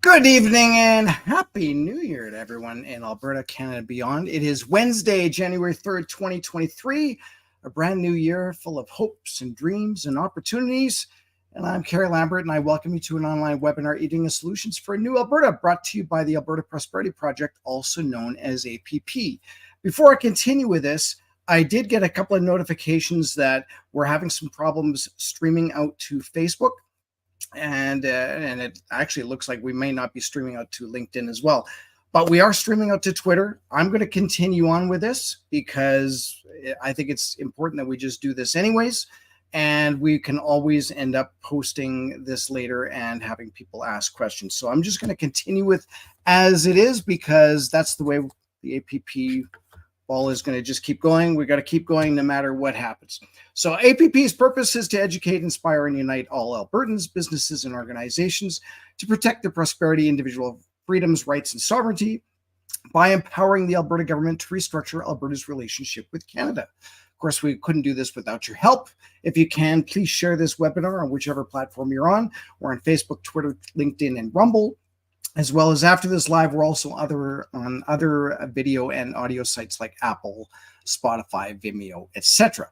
Good evening and Happy New Year to everyone in Alberta, Canada, and beyond. It is Wednesday, January 3rd, 2023, a brand new year full of hopes and dreams and opportunities. And I'm Kerry Lambert, and I welcome you to an online webinar, Eating Solutions for a New Alberta, brought to you by the Alberta Prosperity Project, also known as APP. Before I continue with this, I did get a couple of notifications that we're having some problems streaming out to Facebook. And it actually looks like we may not be streaming out to LinkedIn as well, but we are streaming out to Twitter. I'm going to continue on with this because I think it's important that we just do this anyways, and we can always end up posting this later and having people ask questions. So I'm just going to continue with as it is because that's the way the APP ball is going to just keep going. We got to keep going no matter what happens. So APP's purpose is to educate, inspire, and unite all Albertans, businesses, and organizations to protect their prosperity, individual freedoms, rights, and sovereignty by empowering the Alberta government to restructure Alberta's relationship with Canada. Of course, we couldn't do this without your help. If you can, please share this webinar on whichever platform you're on. We're on Facebook, Twitter, LinkedIn, and Rumble. As well as after this live, we're also on other video and audio sites like Apple, Spotify, Vimeo, etc.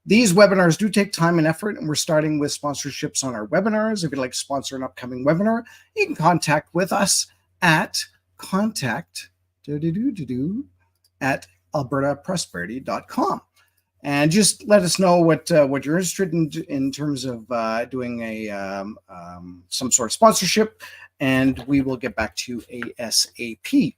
These webinars do take time and effort, and we're starting with sponsorships on our webinars. If you'd like to sponsor an upcoming webinar, you can contact with us at albertaprosperity.com. And just let us know what you're interested in terms of doing some sort of sponsorship, and we will get back to you ASAP.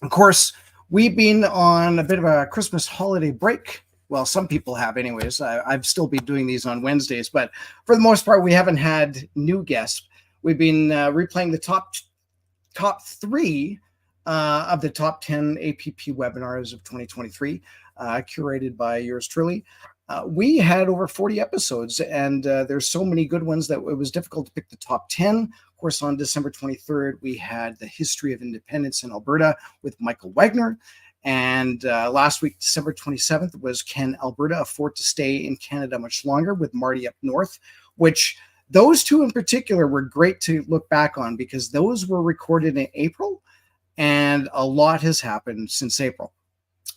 Of course, we've been on a bit of a Christmas holiday break. Well, some people have anyways. I've still been doing these on Wednesdays, but for the most part, we haven't had new guests. We've been replaying the top three of the top 10 APP webinars of 2023, curated by yours truly. We had over 40 episodes, and there's so many good ones that it was difficult to pick the top 10. Of course, on December 23rd, we had the history of independence in Alberta with Michael Wagner. And last week, December 27th, was Can Alberta Afford to Stay in Canada Much Longer with Marty up north, which those two in particular were great to look back on because those were recorded in April, and a lot has happened since April.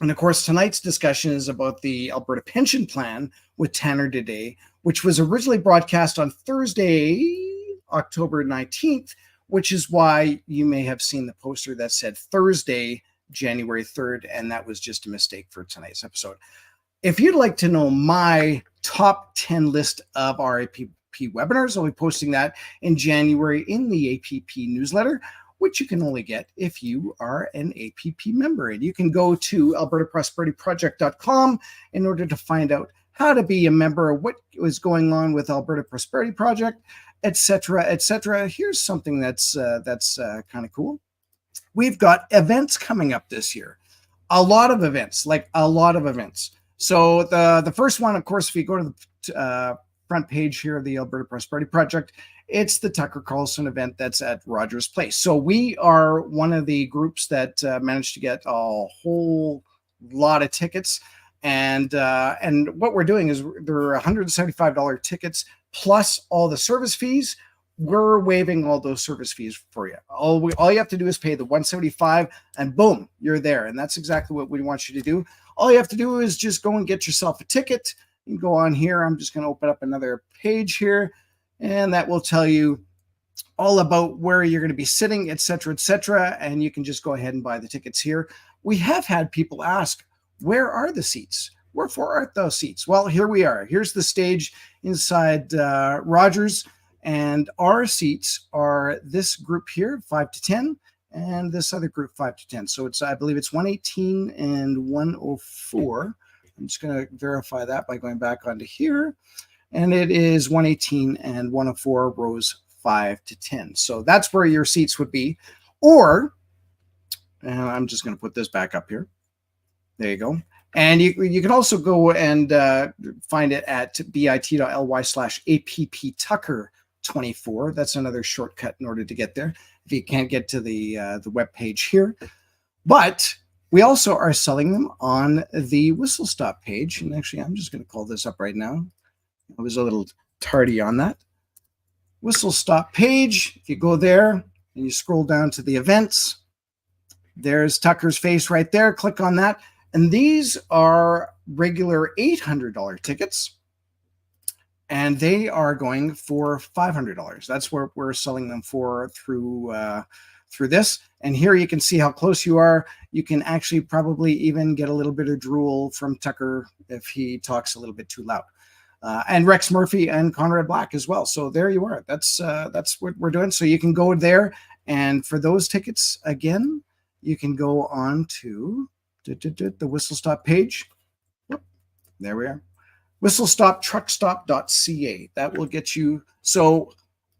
And of course, tonight's discussion is about the Alberta Pension Plan with Tanner Hnidey, which was originally broadcast on Thursday, October 19th, which is why you may have seen the poster that said Thursday, January 3rd, and that was just a mistake for tonight's episode. If you'd like to know my top 10 list of our APP webinars, I'll be posting that in January in the APP newsletter, which you can only get if you are an APP member. And you can go to albertaprosperityproject.com in order to find out how to be a member, what is going on with Alberta Prosperity Project, etc., etc. Here's something that's kind of cool. We've got events coming up this year. A lot of events. So the first one, of course, if you go to the front page here of the Alberta Prosperity Project, it's the Tucker Carlson event that's at Rogers Place. So we are one of the groups that managed to get a whole lot of tickets. And what we're doing is there are $175 tickets plus all the service fees. We're waiving all those service fees for you. All you have to do is pay the $175 and boom, you're there. And that's exactly what we want you to do. All you have to do is just go and get yourself a ticket. You can go on here. I'm just going to open up another page here, and that will tell you all about where you're going to be sitting, etc., etc. And you can just go ahead and buy the tickets here. We have had people ask, where are the seats? Wherefore art thou seats? Well, here we are. Here's the stage inside Rogers, and our seats are this group here, 5 to 10, and this other group, 5 to 10. So I believe it's 118 and 104. I'm just going to verify that by going back onto here. And it is 118 and 104, rows 5 to 10. So that's where your seats would be. Or, and I'm just going to put this back up here. There you go. And you can also go and find it at bit.ly/apptucker24. That's another shortcut in order to get there if you can't get to the web page here. But we also are selling them on the Whistle Stop page. And actually, I'm just going to call this up right now. I was a little tardy on that. Whistle Stop page. If you go there, and you scroll down to the events. There's Tucker's face right there. Click on that. And these are regular $800 tickets. And they are going for $500. That's where we're selling them for through this. And here you can see how close you are. You can actually probably even get a little bit of drool from Tucker if he talks a little bit too loud. And Rex Murphy and Conrad Black as well. So there you are. That's what we're doing. So you can go there. And for those tickets, again, you can go on to the Whistle Stop page. There we are. whistlestoptruckstop.ca. That will get you. So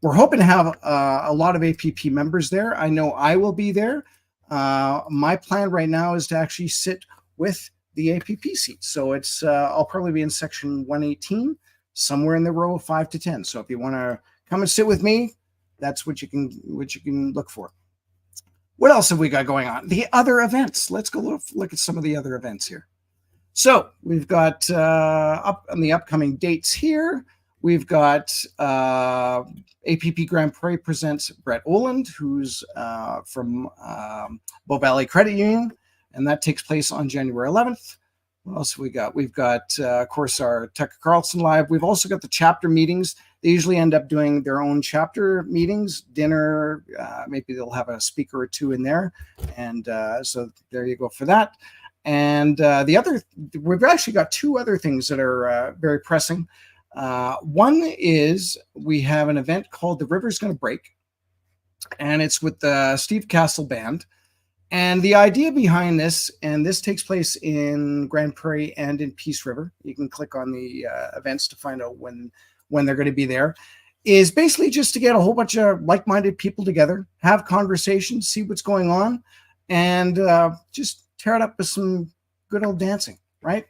we're hoping to have a lot of APP members there. I know I will be there. My plan right now is to actually sit with the APP seat. So it's I'll probably be in section 118, somewhere in the row 5 to 10. So if you want to come and sit with me, that's what you can look for. What else have we got going on? The other events. Let's go look at some of the other events here. So we've got up on the upcoming dates here. We've got APP Grand Prairie presents Brett Oland, who's from Bow Valley Credit Union, and that takes place on January 11th. What else have we got? We've got, of course, our Tucker Carlson Live. We've also got the chapter meetings. They usually end up doing their own chapter meetings, dinner. Maybe they'll have a speaker or two in there. And so there you go for that. And we've actually got two other things that are very pressing. One is we have an event called The River's Gonna Break, and it's with the Steve Castle Band. And the idea behind this, and this takes place in Grand Prairie and in Peace River. You can click on the events to find out when they're going to be there, is basically just to get a whole bunch of like-minded people together, have conversations, see what's going on, and just tear it up with some good old dancing, right?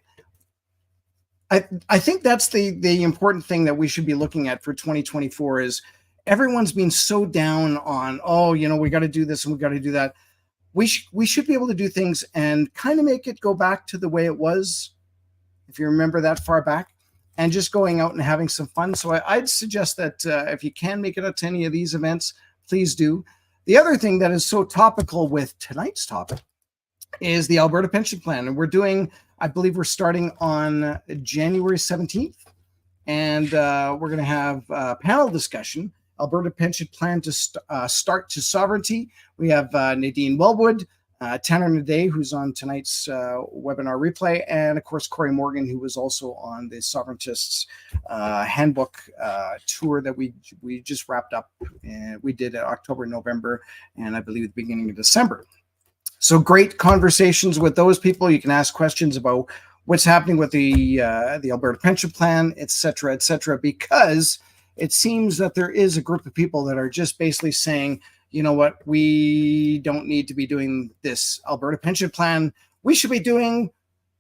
I think that's the important thing that we should be looking at for 2024 is everyone's been so down on, oh, we got to do this and we got to do that. We should be able to do things and kind of make it go back to the way it was, if you remember that far back, and just going out and having some fun. So I'd suggest that if you can make it out to any of these events, please do. The other thing that is so topical with tonight's topic is the Alberta Pension Plan. And I believe we're starting on January 17th. And we're going to have a panel discussion, Alberta Pension Plan to Start to Sovereignty. We have Nadine Wellwood, Tanner Hnidey, who's on tonight's webinar replay, and of course, Corey Morgan, who was also on the Sovereigntists Handbook tour that we just wrapped up. We did October, November, and I believe the beginning of December. So great conversations with those people. You can ask questions about what's happening with the Alberta Pension Plan, et cetera, because it seems that there is a group of people that are just basically saying, you know what, we don't need to be doing this Alberta Pension Plan. We should be doing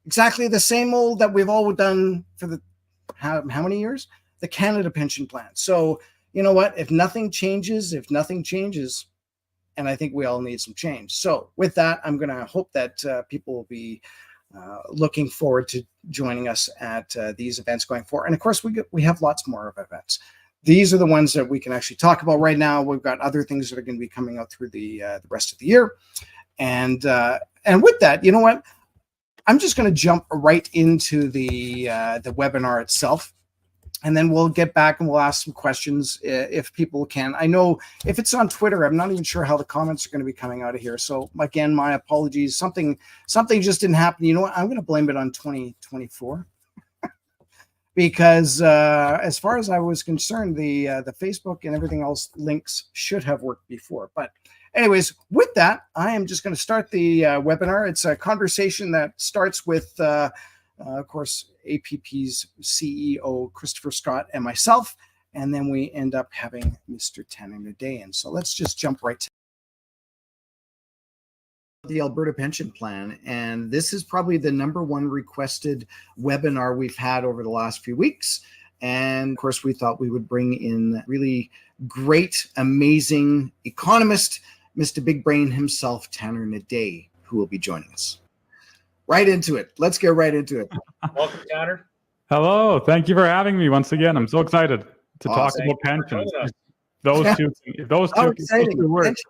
exactly the same old that we've always done for the, how many years? The Canada Pension Plan. So, you know what, if nothing changes, and I think we all need some change. So with that, I'm going to hope that people will be looking forward to joining us at these events going forward. And of course, we have lots more of events. These are the ones that we can actually talk about right now. We've got other things that are going to be coming out through the rest of the year. And with that, you know what? I'm just going to jump right into the webinar itself. And then we'll get back and we'll ask some questions if people can. I know if it's on Twitter, I'm not even sure how the comments are going to be coming out of here. So again, my apologies. Something just didn't happen. You know what? I'm going to blame it on 2024. Because as far as I was concerned, the Facebook and everything else links should have worked before. But anyways, with that, I am just going to start the webinar. It's a conversation that starts with, of course, APP's CEO, Christopher Scott, and myself. And then we end up having Mr. Tanner Hnidey. And so let's just jump right to the Alberta Pension Plan, and this is probably the #1 requested webinar we've had over the last few weeks. And of course, we thought we would bring in really great, amazing economist, Mr. Big Brain himself, Tanner Hnidey, who will be joining us. Right into it. Let's get right into it. Welcome, Tanner. Hello. Thank you for having me once again. I'm so excited to talk about pensions. Those two, those How two, exciting. two words.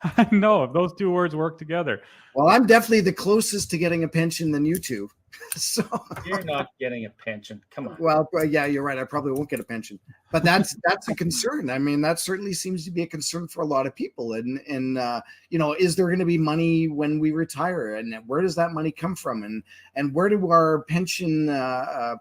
I know, if those two words work together. Well, I'm definitely the closest to getting a pension than you two. So You're not getting a pension. Come on. well, yeah, you're right. I probably won't get a pension, but that's a concern. I mean, that certainly seems to be a concern for a lot of people. And you know, is there going to be money when we retire, and where does that money come from, and where do our pension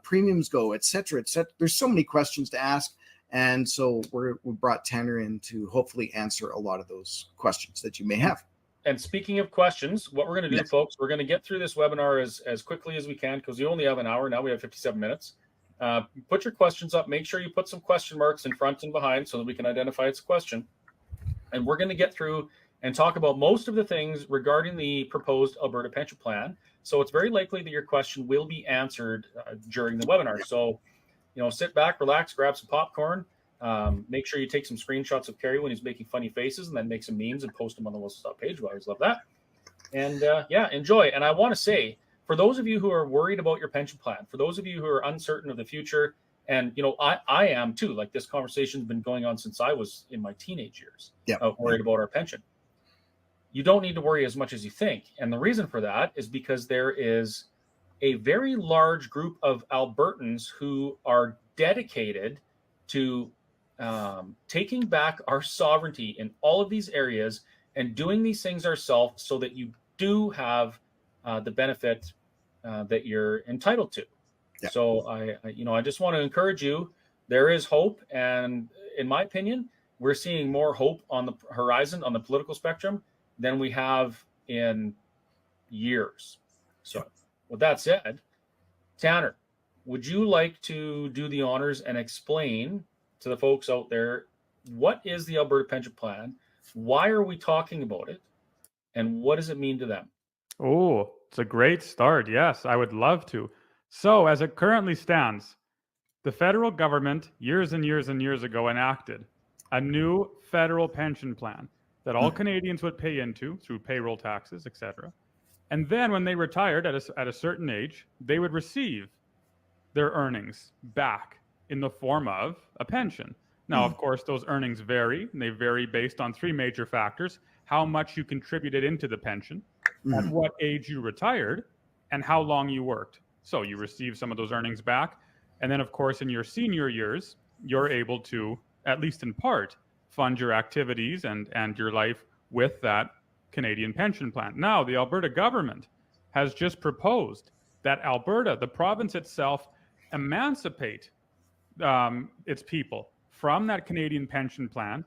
premiums go, et cetera, et cetera. There's so many questions to ask, and so we brought Tanner in to hopefully answer a lot of those questions that you may have. And speaking of questions, what we're going to do, Yes. folks, we're going to get through this webinar as quickly as we can, because we only have an hour. Now we have 57 minutes. Put your questions up. Make sure you put some question marks in front and behind so that we can identify it's a question. And we're going to get through and talk about most of the things regarding the proposed Alberta Pension Plan. So it's very likely that your question will be answered during the webinar. So, you know, sit back, relax, grab some popcorn. Make sure you take some screenshots of Kerry when he's making funny faces, and then make some memes and post them on the Wilson Stop page. We always love that. And yeah, enjoy. And I want to say, for those of you who are worried about your pension plan, for those of you who are uncertain of the future, and you know, I am too. Like, this conversation's been going on since I was in my teenage years. Yeah, worried about our pension. You don't need to worry as much as you think, and the reason for that is because there is a very large group of Albertans who are dedicated to taking back our sovereignty in all of these areas and doing these things ourselves, so that you do have the benefit that you're entitled to. Yeah. So I just want to encourage you. There is hope, and in my opinion, we're seeing more hope on the horizon on the political spectrum than we have in years. So with that said, Tanner, would you like to do the honors and explain to the folks out there, what is the Alberta Pension Plan? Why are we talking about it? And what does it mean to them? Oh, it's a great start. Yes, I would love to. So as it currently stands, the federal government years and years and years ago enacted a new federal pension plan that all Canadians would pay into through payroll taxes, etc. And then when they retired at a certain age, they would receive their earnings back in the form of a pension. Now, of course, those earnings vary, and they vary based on three major factors: how much you contributed into the pension, at what age you retired, and how long you worked. So you receive some of those earnings back. And then, of course, in your senior years, you're able to, at least in part, fund your activities and your life with that Canadian pension plan. Now, the Alberta government has just proposed that Alberta, the province itself, emancipate its people from that Canadian pension plan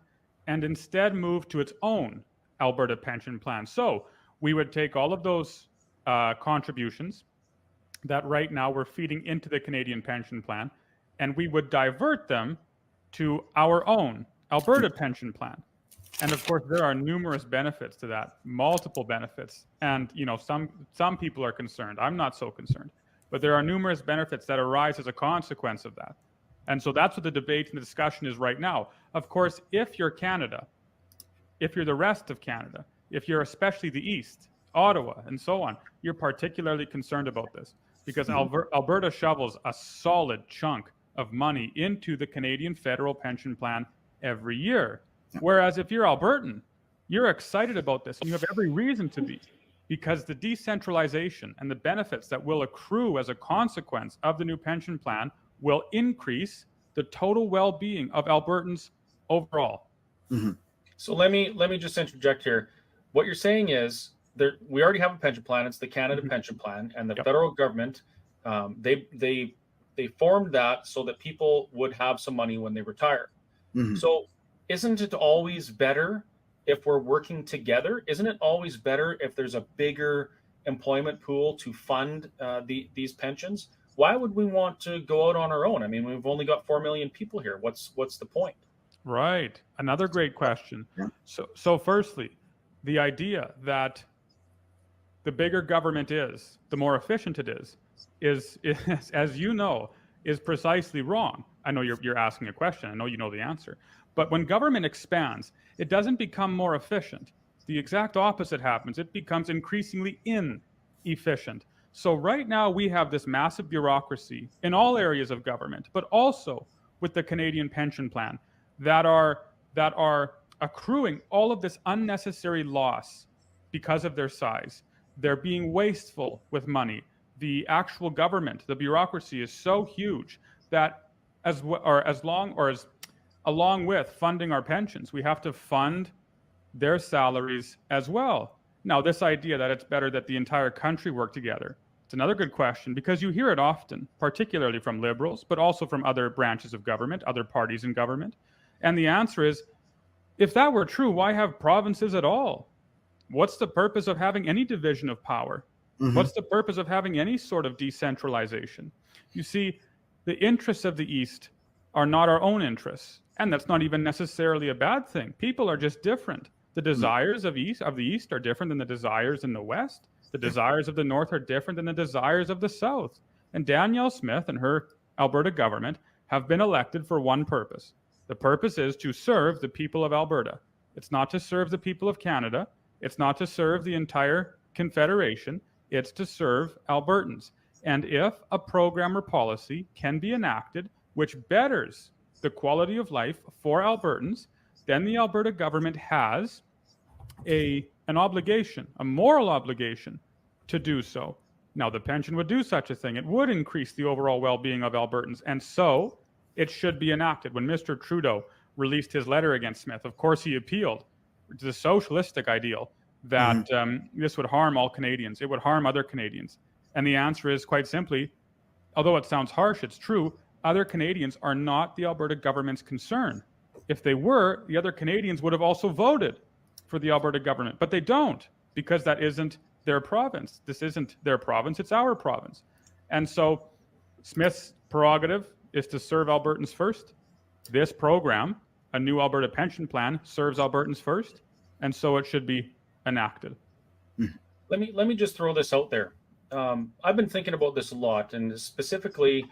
and instead move to its own Alberta pension plan. So we would take all of those contributions that right now we're feeding into the Canadian pension plan, and we would divert them to our own Alberta pension plan. And of course, there are numerous benefits to that, multiple benefits. And you know, some people are concerned. I'm not so concerned. But there are numerous benefits that arise as a consequence of that. And so that's what the debate and the discussion is right now. Of course, if you're Canada, if you're the rest of Canada, if you're especially the East, Ottawa, and so on, you're particularly concerned about this, because Alberta shovels a solid chunk of money into the Canadian federal pension plan every year. Whereas if you're Albertan, you're excited about this, and you have every reason to be, because the decentralization and the benefits that will accrue as a consequence of the new pension plan will increase the total well-being of Albertans overall. So let me just interject here. What you're saying is we already have a pension plan. It's the Canada Pension Plan, and the federal government, they formed that so that people would have some money when they retire. So isn't it always better if we're working together? Isn't it always better if there's a bigger employment pool to fund these pensions? Why would we want to go out on our own? I mean, we've only got 4 million people here. What's the point? Right. Another great question. So firstly, the idea that the bigger government is, the more efficient it is as you know, is precisely wrong. I know you're asking a question. I know you know the answer. But when government expands, it doesn't become more efficient. The exact opposite happens. It becomes increasingly inefficient. So right now we have this massive bureaucracy in all areas of government, but also with the Canadian Pension Plan, that are that are accruing all of this unnecessary loss because of their size. They're being wasteful with money. The actual government, the bureaucracy is so huge that along with funding our pensions, we have to fund their salaries as well. Now, this idea that it's better that the entire country work together, it's another good question, because you hear it often, particularly from liberals, but also from other branches of government, other parties in government. And the answer is, if that were true, why have provinces at all? What's the purpose of having any division of power? Mhm. What's the purpose of having any sort of decentralization? You see, the interests of the East are not our own interests. And that's not even necessarily a bad thing. People are just different. The desires of the East are different than the desires in the West. The desires of the North are different than the desires of the South. And Danielle Smith and her Alberta government have been elected for one purpose. The purpose is to serve the people of Alberta. It's not to serve the people of Canada. It's not to serve the entire Confederation. It's to serve Albertans. And if a program or policy can be enacted which betters the quality of life for Albertans, then the Alberta government has an obligation, a moral obligation to do so. Now, the pension would do such a thing. It would increase the overall well-being of Albertans, and so it should be enacted. When Mr. Trudeau released his letter against Smith, of course he appealed to the socialistic ideal that this would harm all Canadians. It would harm other Canadians. And the answer is quite simply, although it sounds harsh, it's true, other Canadians are not the Alberta government's concern. If they were, the other Canadians would have also voted for the Alberta government, but they don't, because that isn't their province. This isn't their province, it's our province. And so Smith's prerogative is to serve Albertans first. This program, a new Alberta Pension Plan, serves Albertans first, and so it should be enacted. Let me just throw this out there. I've been thinking about this a lot, and specifically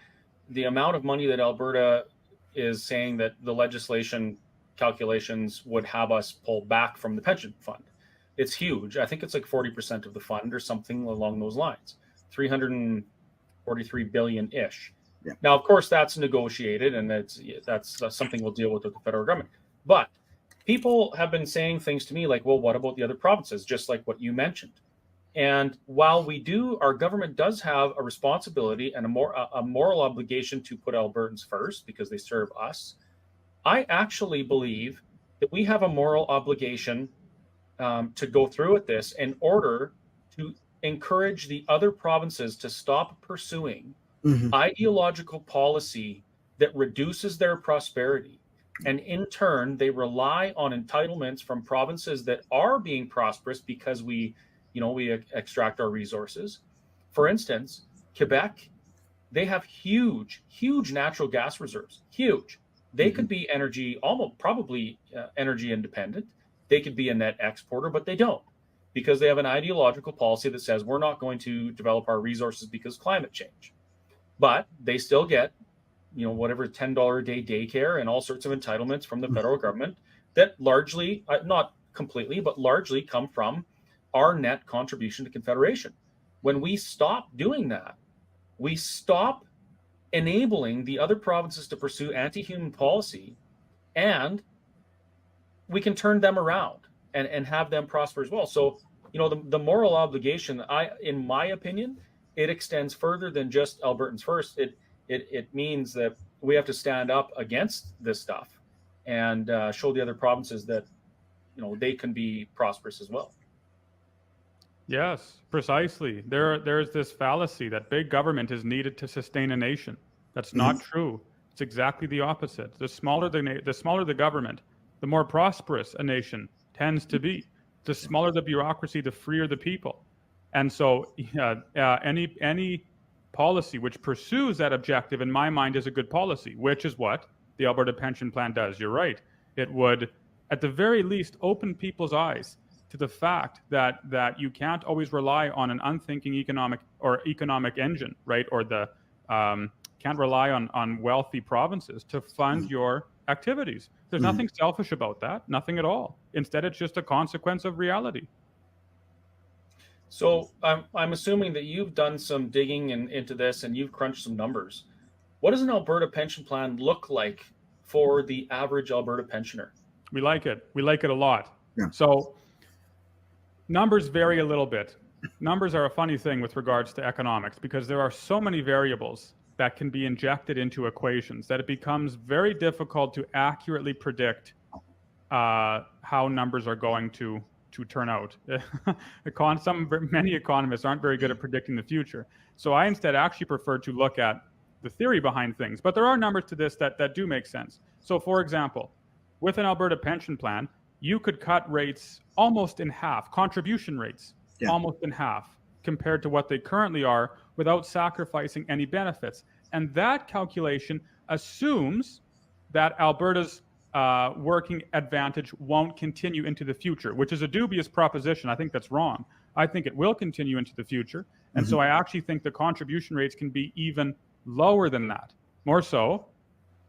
the amount of money that Alberta is saying that the legislation calculations would have us pull back from the pension fund. It's huge. I think it's like 40% of the fund or something along those lines, 343 billion-ish. Yeah. Now, of course, that's negotiated, and that's something we'll deal with the federal government. But people have been saying things to me like, well, what about the other provinces? Just like what you mentioned. And while our government does have a responsibility and a moral obligation to put Albertans first because they serve us, I actually believe that we have a moral obligation to go through with this in order to encourage the other provinces to stop pursuing ideological policy that reduces their prosperity. And in turn, they rely on entitlements from provinces that are being prosperous because we extract our resources. For instance, Quebec, they have huge natural gas reserves, huge. They could be probably energy independent. They could be a net exporter, but they don't, because they have an ideological policy that says we're not going to develop our resources because climate change. But they still get, whatever $10 a day daycare and all sorts of entitlements from the federal government that largely, not completely, but largely come from our net contribution to Confederation. When we stop doing that, we stop enabling the other provinces to pursue anti-human policy, and we can turn them around and have them prosper as well. So, the moral obligation, in my opinion, it extends further than just Albertans first. It means that we have to stand up against this stuff and show the other provinces that, they can be prosperous as well. Yes, precisely. There's this fallacy that big government is needed to sustain a nation. That's not true. It's exactly the opposite. The smaller the government, the more prosperous a nation tends to be. The smaller the bureaucracy, the freer the people. And so any policy which pursues that objective, in my mind, is a good policy, which is what the Alberta Pension Plan does. You're right. It would, at the very least, open people's eyes to the fact that you can't always rely on an unthinking economic engine, right? Or can't rely on wealthy provinces to fund your activities. There's nothing selfish about that, nothing at all. Instead, it's just a consequence of reality. So I'm assuming that you've done some digging into this and you've crunched some numbers. What does an Alberta pension plan look like for the average Alberta pensioner? We like it. We like it a lot. Yeah. So numbers vary a little bit. Numbers are a funny thing with regards to economics because there are so many variables that can be injected into equations that it becomes very difficult to accurately predict how numbers are going to turn out. Many economists aren't very good at predicting the future. So I instead actually prefer to look at the theory behind things. But there are numbers to this that do make sense. So for example, with an Alberta pension plan, you could cut rates almost in half, contribution rates almost in half compared to what they currently are without sacrificing any benefits. And that calculation assumes that Alberta's working advantage won't continue into the future, which is a dubious proposition. I think that's wrong. I think it will continue into the future. And so I actually think the contribution rates can be even lower than that. More so,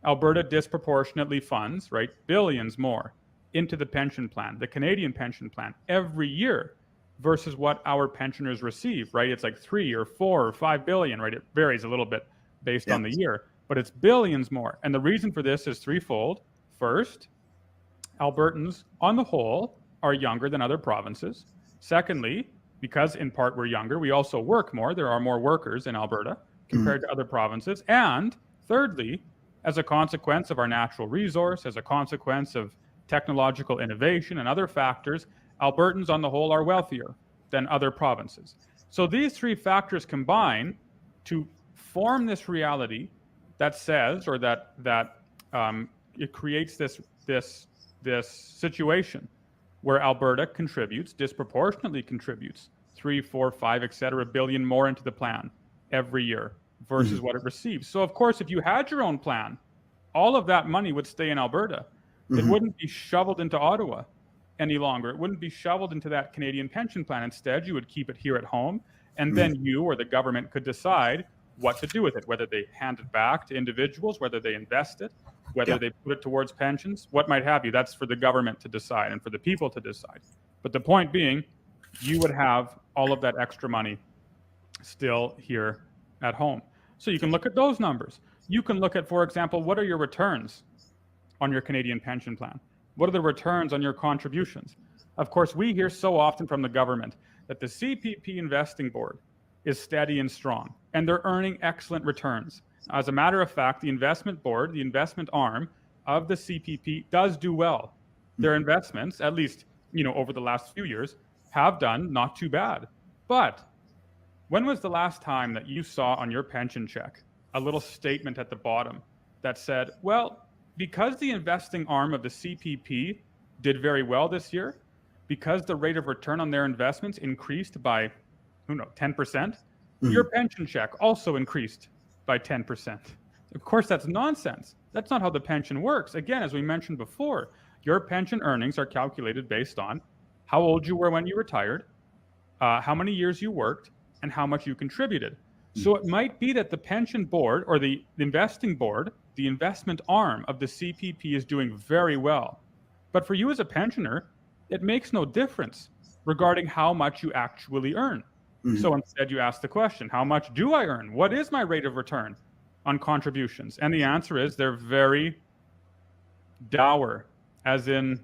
Alberta disproportionately funds, right, billions more into the pension plan, the Canadian pension plan, every year versus what our pensioners receive, right? It's like 3 or 4 or 5 billion, right? It varies a little bit based on the year, but it's billions more. And the reason for this is threefold. First, Albertans on the whole are younger than other provinces. Secondly, because in part we're younger, we also work more. There are more workers in Alberta compared to other provinces. And thirdly, as a consequence of our natural resource, as a consequence of technological innovation and other factors, Albertans on the whole are wealthier than other provinces. So these three factors combine to form this reality that says, or that it creates this situation where Alberta disproportionately contributes 3, 4, 5, etc. billion more into the plan every year versus what it receives. So of course, if you had your own plan, all of that money would stay in Alberta. It wouldn't be shoveled into Ottawa any longer. It wouldn't be shoveled into that Canadian pension plan. Instead, you would keep it here at home, and then you or the government could decide what to do with it, whether they hand it back to individuals, whether they invest it, whether they put it towards pensions, what might have you. That's for the government to decide and for the people to decide. But the point being, you would have all of that extra money still here at home. So you can look at those numbers. You can look at, for example, what are your returns on your Canadian pension plan? What are the returns on your contributions? Of course, we hear so often from the government that the CPP Investing Board is steady and strong, and they're earning excellent returns. As a matter of fact, the investment board, the investment arm of the CPP, does do well. Their investments, at least over the last few years, have done not too bad. But when was the last time that you saw on your pension check a little statement at the bottom that said, well, because the investing arm of the CPP did very well this year, because the rate of return on their investments increased by, 10%, your pension check also increased by 10%. Of course, that's nonsense. That's not how the pension works. Again, as we mentioned before, your pension earnings are calculated based on how old you were when you retired, how many years you worked, and how much you contributed. So it might be that the pension board or the investing board, the investment arm of the CPP, is doing very well. But for you as a pensioner, it makes no difference regarding how much you actually earn. So instead you ask the question, how much do I earn? What is my rate of return on contributions? And the answer is they're very dour, as in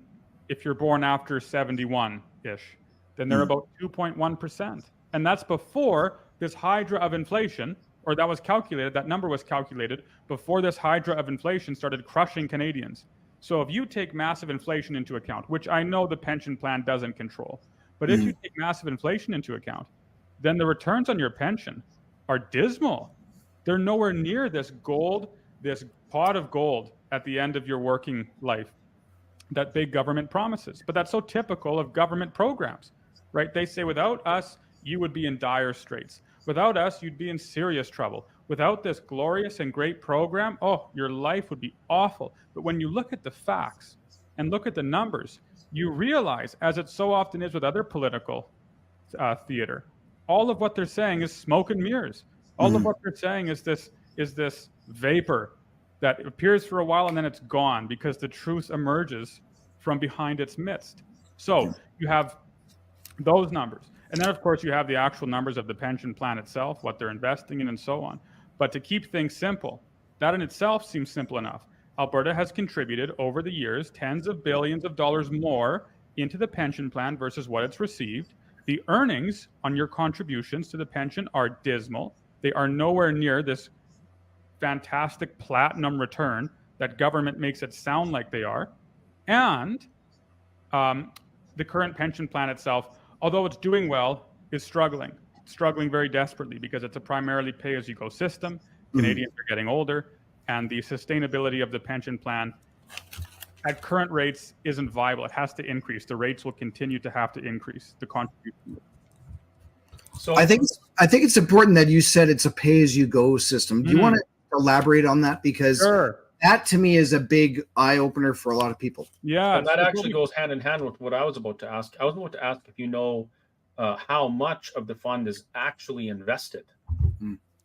if you're born after 71-ish, then they're about 2.1%. And that's before this hydra of inflation, or that number was calculated before this hydra of inflation started crushing Canadians. So if you take massive inflation into account, which I know the pension plan doesn't control, but if you take massive inflation into account, then the returns on your pension are dismal. They're nowhere near this pot of gold at the end of your working life that big government promises. But that's so typical of government programs, right? They say, without us, you would be in dire straits. Without us, you'd be in serious trouble. Without this glorious and great program, your life would be awful. But when you look at the facts and look at the numbers, you realize, as it so often is with other political theater, all of what they're saying is smoke and mirrors. All of what they're saying is this vapor that appears for a while and then it's gone because the truth emerges from behind its midst. So you have those numbers. And then, of course, you have the actual numbers of the pension plan itself, what they're investing in, and so on. But to keep things simple, that in itself seems simple enough. Alberta has contributed over the years tens of billions of dollars more into the pension plan versus what it's received. The earnings on your contributions to the pension are dismal. They are nowhere near this fantastic platinum return that government makes it sound like they are. And the current pension plan itself, although it's doing well, is struggling very desperately because it's a primarily pay-as-you-go system. Canadians are getting older, and the sustainability of the pension plan at current rates isn't viable. It has to increase. The rates will continue to have to increase the contribution. So I think it's important that you said it's a pay-as-you-go system. Do you want to elaborate on that? Because that to me is a big eye opener for a lot of people. Yeah, and that actually goes hand in hand with what I was about to ask. I was about to ask if you know how much of the fund is actually invested.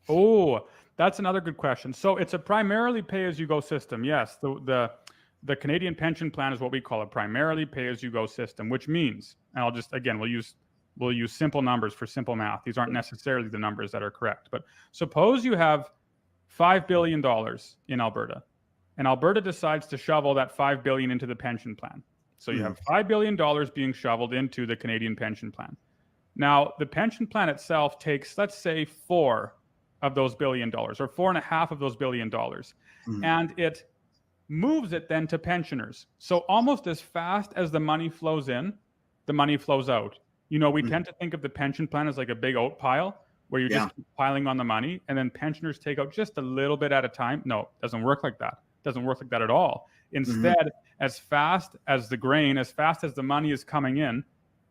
Oh, that's another good question. So it's a primarily pay-as-you-go system. Yes, the Canadian pension plan is what we call a primarily pay-as-you-go system, which means, and I'll just, again, we'll use simple numbers for simple math. These aren't necessarily the numbers that are correct, but suppose you have $5 billion in Alberta, and Alberta decides to shovel that $5 billion into the pension plan. So you have $5 billion being shoveled into the Canadian pension plan. Now, the pension plan itself takes, let's say, 4 of those $1 billion, or 4.5 of those $1 billion, and it moves it then to pensioners. So almost as fast as the money flows in, the money flows out. You know, we tend to think of the pension plan as like a big oat pile where you're just piling on the money, and then pensioners take out just a little bit at a time. No, it doesn't work like that. It doesn't work like that at all. Instead, as fast as the grain, as fast as the money is coming in,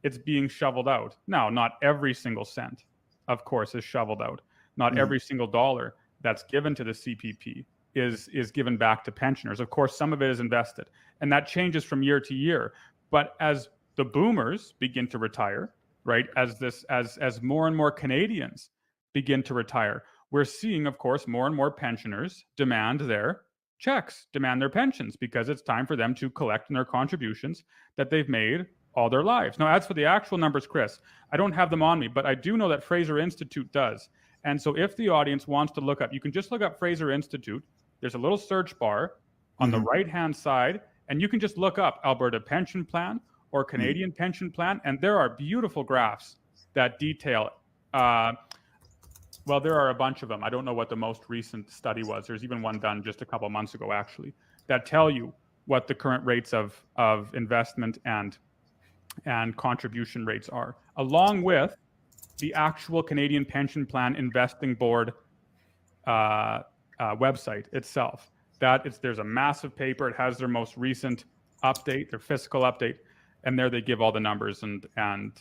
it's being shoveled out. Now, not every single cent, of course, is shoveled out. Not every single dollar that's given to the CPP is given back to pensioners. Of course, some of it is invested, and that changes from year to year. But as the boomers begin to retire, right, as more and more Canadians begin to retire, we're seeing, of course, more and more pensioners demand their checks, demand their pensions, because it's time for them to collect their contributions that they've made all their lives. Now, as for the actual numbers, Chris, I don't have them on me, but I do know that Fraser Institute does. And so if the audience wants to look up, you can just look up Fraser Institute. There's a little search bar on the right-hand side, and you can just look up Alberta Pension Plan or Canadian Pension Plan, and there are beautiful graphs that detail, well, there are a bunch of them. I don't know what the most recent study was. There's even one done just a couple months ago, actually, that tell you what the current rates of investment and contribution rates are, along with the actual Canadian Pension Plan Investing Board website itself. There's a massive paper. It has their most recent update, their fiscal update, and there they give all the numbers and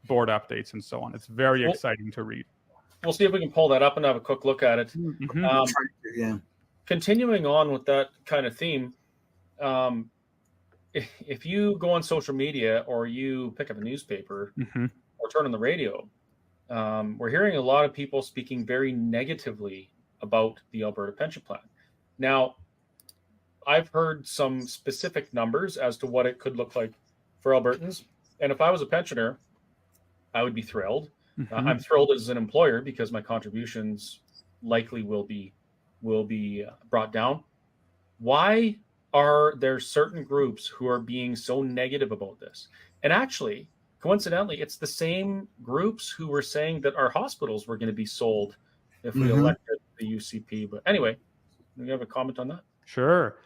board updates and so on. It's very exciting to read. We'll see if we can pull that up and have a quick look at it. Continuing on with that kind of theme, if you go on social media or you pick up a newspaper or turn on the radio, we're hearing a lot of people speaking very negatively about the Alberta Pension Plan. Now, I've heard some specific numbers as to what it could look like for Albertans. And if I was a pensioner, I would be thrilled. I'm thrilled as an employer because my contributions likely will be brought down. Why are there certain groups who are being so negative about this? And actually, coincidentally, it's the same groups who were saying that our hospitals were going to be sold if we elected the UCP. But anyway, do you have a comment on that? Sure.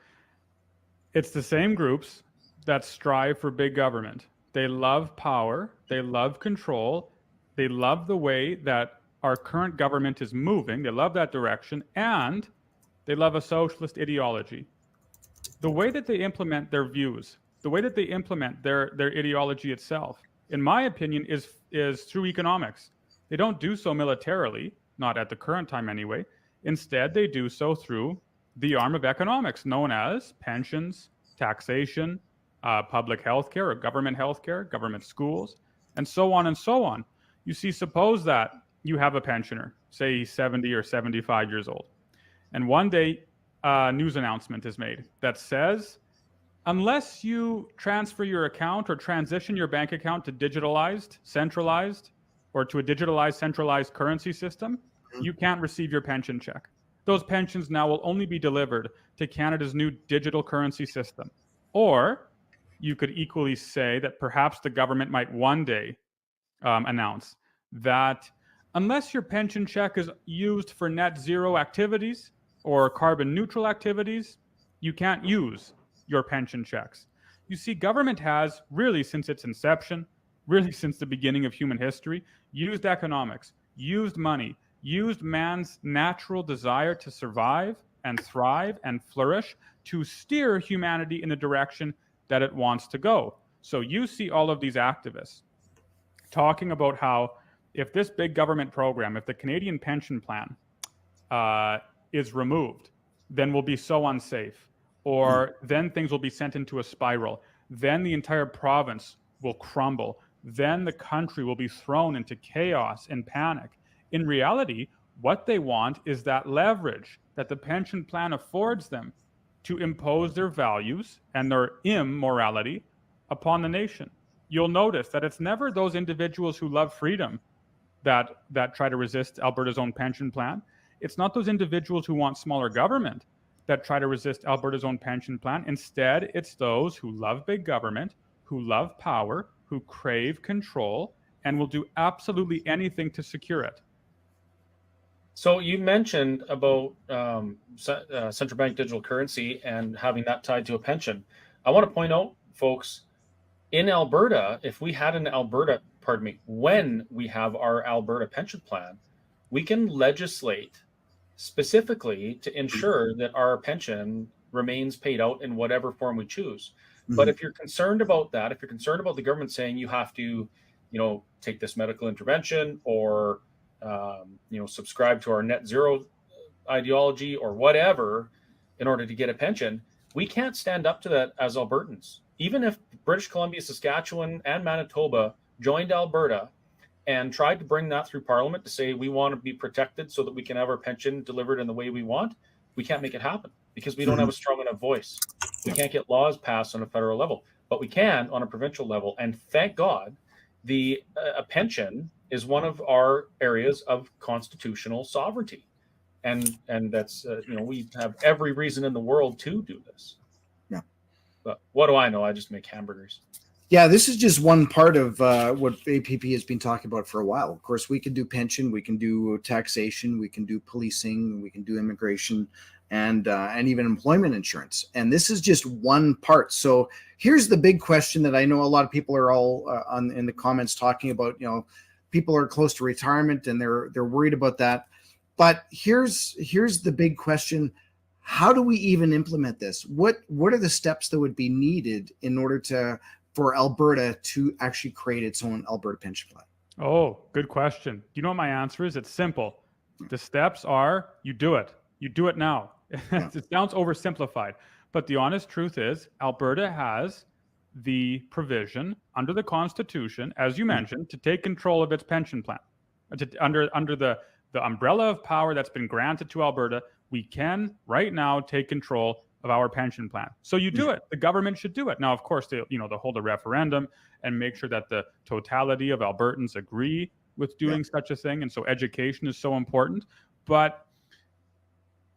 It's the same groups that strive for big government. They love power. They love control. They love the way that our current government is moving. They love that direction. And they love a socialist ideology. The way that they implement their views, the way that they implement their ideology itself, in my opinion, is through economics. They don't do so militarily, not at the current time anyway. Instead, they do so through the arm of economics known as pensions, taxation, public healthcare or government healthcare, government schools, and so on and so on. You see, suppose that you have a pensioner, say he's 70 or 75 years old, and one day a news announcement is made that says, unless you transfer your account or transition your bank account to digitalized, centralized, or to a digitalized, centralized currency system, you can't receive your pension check. those pensions now will only be delivered to Canada's new digital currency system. Or you could equally say that perhaps the government might one day announce that unless your pension check is used for net zero activities or carbon neutral activities, you can't use your pension checks. You see, government has really since its inception, really since the beginning of human history, used economics, used money, used man's natural desire to survive and thrive and flourish to steer humanity in the direction that it wants to go. So you see all of these activists talking about how if this big government program, if the Canadian Pension Plan is removed, then we'll be so unsafe, or then things will be sent into a spiral, then the entire province will crumble, then the country will be thrown into chaos and panic. In reality, what they want is that leverage that the pension plan affords them to impose their values and their immorality upon the nation. You'll notice that it's never those individuals who love freedom that try to resist Alberta's own pension plan. It's not those individuals who want smaller government that try to resist Alberta's own pension plan. Instead, it's those who love big government, who love power, who crave control, and will do absolutely anything to secure it. So you mentioned about central bank digital currency and having that tied to a pension. I want to point out, folks, in Alberta, if we had when we have our Alberta pension plan, we can legislate specifically to ensure that our pension remains paid out in whatever form we choose. Mm-hmm. But if you're concerned about that, if you're concerned about the government saying you have to, take this medical intervention or, subscribe to our net zero ideology or whatever in order to get a pension, we can't stand up to that as Albertans. Even if British Columbia, Saskatchewan, and Manitoba joined Alberta and tried to bring that through Parliament to say we want to be protected so that we can have our pension delivered in the way we want, we can't make it happen because we don't have a strong enough voice. We can't get laws passed on a federal level, but we can on a provincial level. And thank God, a pension is one of our areas of constitutional sovereignty. And that's, we have every reason in the world to do this. Yeah. But what do I know? I just make hamburgers. Yeah, this is just one part of what APP has been talking about for a while. Of course, we can do pension, we can do taxation, we can do policing, we can do immigration, and even employment insurance. And this is just one part. So here's the big question that I know a lot of people are all in the comments talking about. People are close to retirement and they're worried about that. But here's the big question: how do we even implement this? What are the steps that would be needed in order for Alberta to actually create its own Alberta pension plan? Oh, good question. You know what my answer is? It's simple. The steps are you do it. You do it now. Yeah. It sounds oversimplified, but the honest truth is Alberta has the provision under the Constitution, as you mentioned, to take control of its pension plan. Under the umbrella of power that's been granted to Alberta, we can right now take control of our pension plan. So you do it. The government should do it. Now, of course, they'll hold a referendum and make sure that the totality of Albertans agree with doing such a thing. And so education is so important. But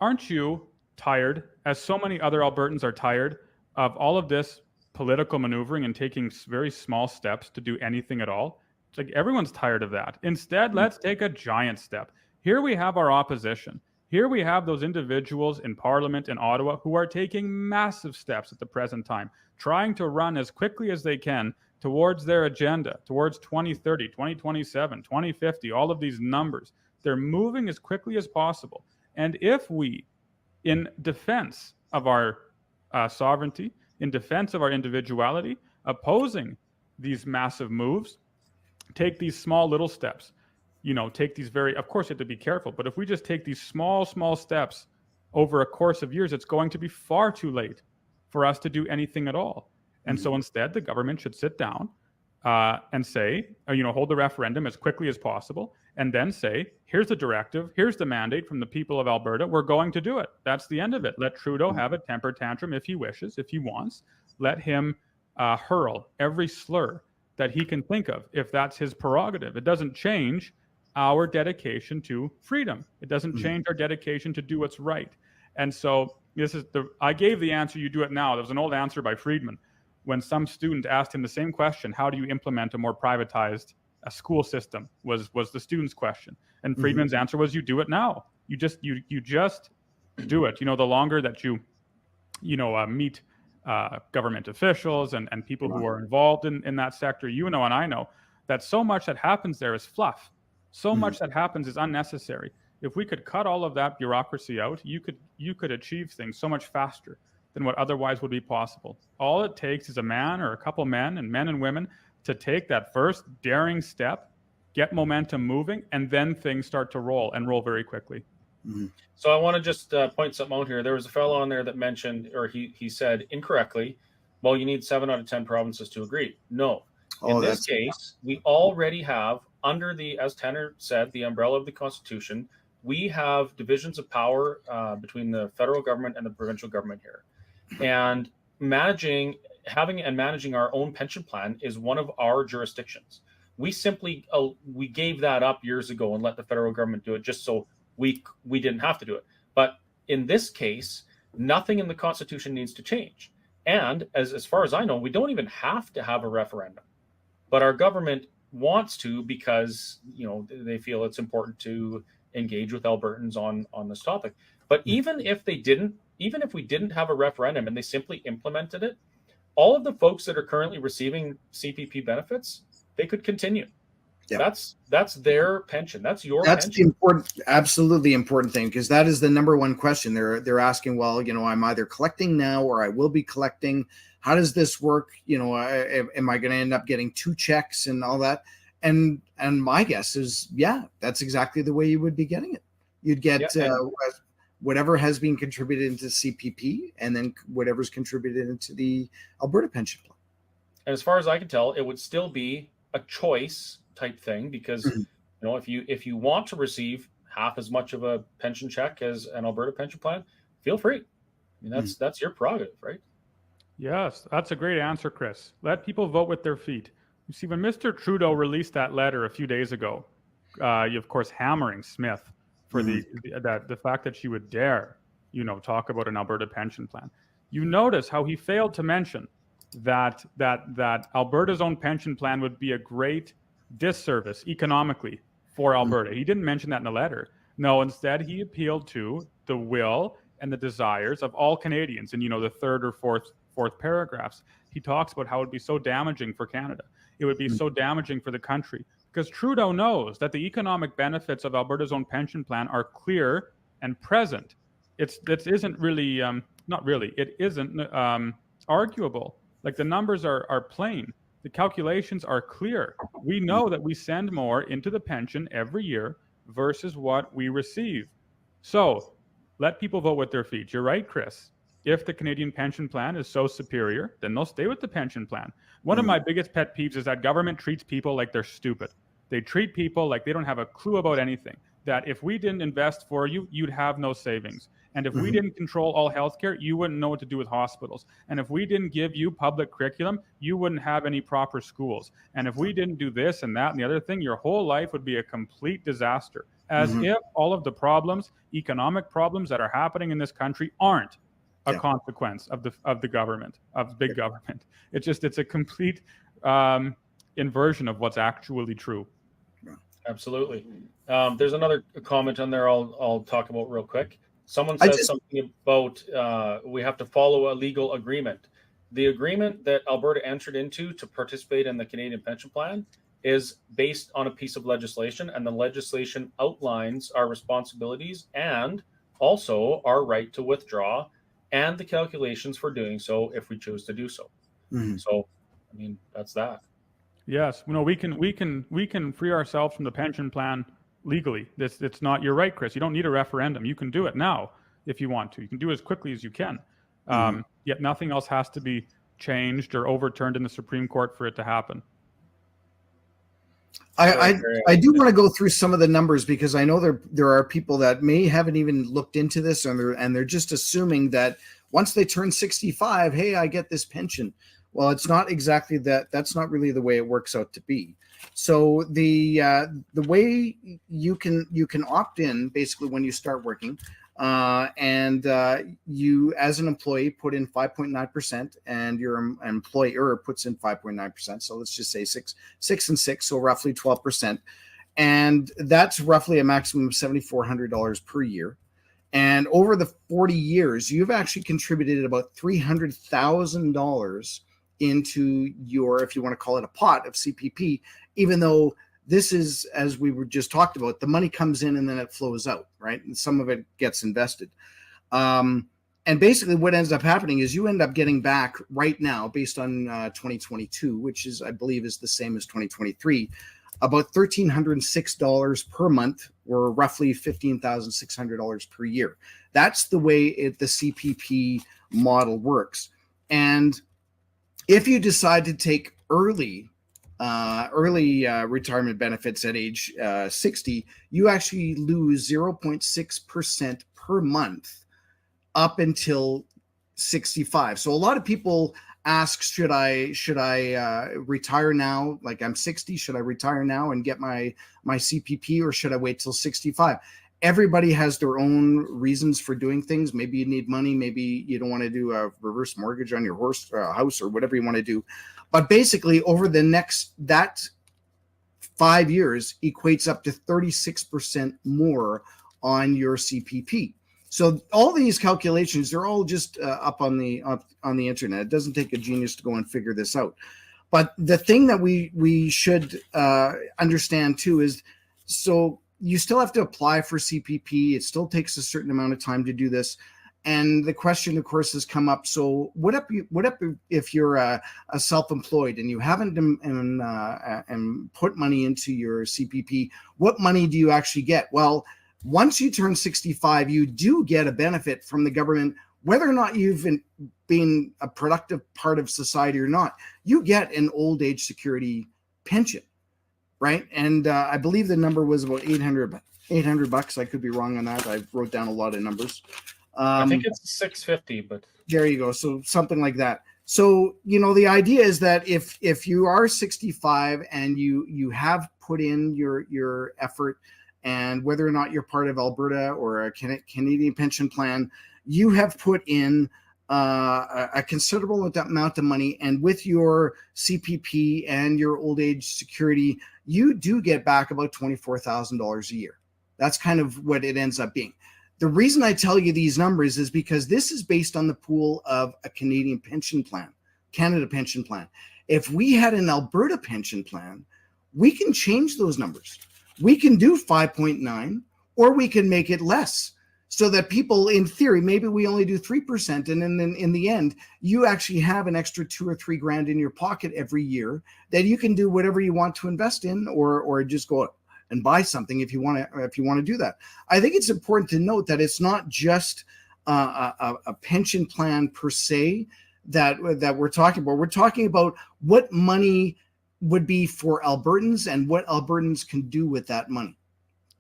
aren't you tired, as so many other Albertans are tired, of all of this political maneuvering and taking very small steps to do anything at all? It's like everyone's tired of that. Instead, let's take a giant step. Here we have our opposition. Here we have those individuals in Parliament in Ottawa who are taking massive steps at the present time, trying to run as quickly as they can towards their agenda, towards 2030, 2027, 2050, all of these numbers. They're moving as quickly as possible. And if we, in defense of our sovereignty, in defense of our individuality, opposing these massive moves, take these small little steps, take these of course you have to be careful, but if we just take these small steps over a course of years, it's going to be far too late for us to do anything at all. And so instead, the government should sit down and say, hold the referendum as quickly as possible, and then say, here's the directive, here's the mandate from the people of Alberta, we're going to do it. That's the end of it. Let Trudeau have a temper tantrum if he wishes, if he wants. Let him hurl every slur that he can think of, if that's his prerogative. It doesn't change our dedication to freedom. It doesn't change our dedication to do what's right. And so I gave the answer, you do it now. There was an old answer by Friedman when some student asked him the same question, how do you implement a more privatized school system, was the student's question. And Friedman's answer was, you do it now. You just do it. The longer that you meet government officials and people who are involved in that sector, and I know that so much that happens there is fluff. So much that happens is unnecessary. If we could cut all of that bureaucracy out, you could achieve things so much faster than what otherwise would be possible. All it takes is a man or a couple men and women to take that first daring step, get momentum moving, and then things start to roll very quickly. So I want to just point something out here. There was a fellow on there that mentioned, or he said incorrectly, well, you need 7 out of 10 provinces to agree. No. In this case, we already have, under the, as Tanner said, the umbrella of the Constitution, we have divisions of power between the federal government and the provincial government here. And managing our own pension plan is one of our jurisdictions. We simply we gave that up years ago and let the federal government do it just so we didn't have to do it. But in this case, nothing in the Constitution needs to change. And as far as I know, we don't even have to have a referendum. But our government wants to because they feel it's important to engage with Albertans on this topic. But even if we didn't have a referendum and they simply implemented it, all of the folks that are currently receiving CPP benefits, they could continue. Yep. That's their pension. That's your pension. The important, absolutely important thing, because that is the number one question. They're asking, well, I'm either collecting now or I will be collecting. How does this work? Am I going to end up getting 2 checks and all that? And my guess is, that's exactly the way you would be getting it. You'd get whatever has been contributed into CPP, and then whatever's contributed into the Alberta Pension Plan. And as far as I can tell, it would still be a choice type thing, because if you want to receive half as much of a pension check as an Alberta pension plan, feel free. I mean, that's your prerogative, right? Yes, that's a great answer, Chris. Let people vote with their feet. You see, when Mr. Trudeau released that letter a few days ago, you of course hammering Smith for the fact that she would dare, talk about an Alberta pension plan. You notice how he failed to mention that Alberta's own pension plan would be a great disservice economically for Alberta. He didn't mention that in the letter. No, instead he appealed to the will and the desires of all Canadians. And the third or fourth paragraphs, he talks about how it would be so damaging for Canada. It would be so damaging for the country, because Trudeau knows that the economic benefits of Alberta's own pension plan are clear and present. It isn't really, it isn't arguable. Like, the numbers are plain. The calculations are clear. We know that we send more into the pension every year versus what we receive. So let people vote with their feet. You're right, Chris. If the Canadian pension plan is so superior, then they'll stay with the pension plan. One of my biggest pet peeves is that government treats people like they're stupid. They treat people like they don't have a clue about anything. That if we didn't invest for you, you'd have no savings. And if we didn't control all healthcare, you wouldn't know what to do with hospitals. And if we didn't give you public curriculum, you wouldn't have any proper schools. And if we didn't do this and that and the other thing, your whole life would be a complete disaster. As if all of the problems, economic problems that are happening in this country aren't a consequence of the government, of big government. It's a complete inversion of what's actually true. Absolutely. There's another comment on there I'll talk about real quick. Someone says something about we have to follow a legal agreement. The agreement that Alberta entered into to participate in the Canadian Pension Plan is based on a piece of legislation, and the legislation outlines our responsibilities and also our right to withdraw and the calculations for doing so if we choose to do so. So, I mean, that's that. Yes, we can free ourselves from the pension plan legally. It's not. You're right, Chris. You don't need a referendum. You can do it now if you want to. You can do it as quickly as you can. Yet nothing else has to be changed or overturned in the Supreme Court for it to happen. I do want to go through some of the numbers, because I know there are people that may haven't even looked into this, and they're just assuming that once they turn 65, hey, I get this pension. Well, it's not exactly that. That's not really the way it works out to be. So the way you can opt in basically when you start working, and you as an employee put in 5.9%, and your employer puts in 5.9%. So let's just say six and six, so roughly 12%, and that's roughly a maximum of $7,400 per year. And over the 40 years, you've actually contributed about $300,000 into your, if you want to call it a pot of CPP, even though this is, as we were just talked about, the money comes in and then it flows out, right? And some of it gets invested. And basically what ends up happening is you end up getting back right now, based on 2022, which is, I believe, is the same as 2023, about $1,306 per month, or roughly $15,600 per year. That's the way the CPP model works. And if you decide to take early retirement benefits at age 60, you actually lose 0.6% per month up until 65. So a lot of people ask, should I retire now? Like, I'm 60, should I retire now and get my CPP, or should I wait till 65? Everybody has their own reasons for doing things. Maybe you need money. Maybe you don't want to do a reverse mortgage on your house, or whatever you want to do. But basically, over that 5 years equates up to 36% more on your CPP. So all these calculations, they're all just up on the internet. It doesn't take a genius to go and figure this out. But the thing that we should understand too is, so you still have to apply for CPP. It still takes a certain amount of time to do this. And the question, of course, has come up. So what if you're a self-employed and you haven't put money into your CPP? What money do you actually get? Well, once you turn 65, you do get a benefit from the government, whether or not you've been a productive part of society or not. You get an old age security pension, right? And I believe the number was about $800. I could be wrong on that. I wrote down a lot of numbers. I think it's $650, but there you go. So something like that. So, the idea is that if you are 65 and you have put in your effort, and whether or not you're part of Alberta or a Canadian pension plan, you have put in a considerable amount of money. And with your CPP and your old age security, you do get back about $24,000 a year. That's kind of what it ends up being. The reason I tell you these numbers is because this is based on the pool of a Canadian pension plan, Canada pension plan. If we had an Alberta pension plan, we can change those numbers. We can do 5.9, or we can make it less, so that people, in theory, maybe we only do 3%. And then in the end, you actually have an extra $2 or $3 grand in your pocket every year that you can do whatever you want to invest in, or just go and buy something if you want to do that. I think it's important to note that it's not just a pension plan per se that we're talking about. We're talking about what money would be for Albertans and what Albertans can do with that money.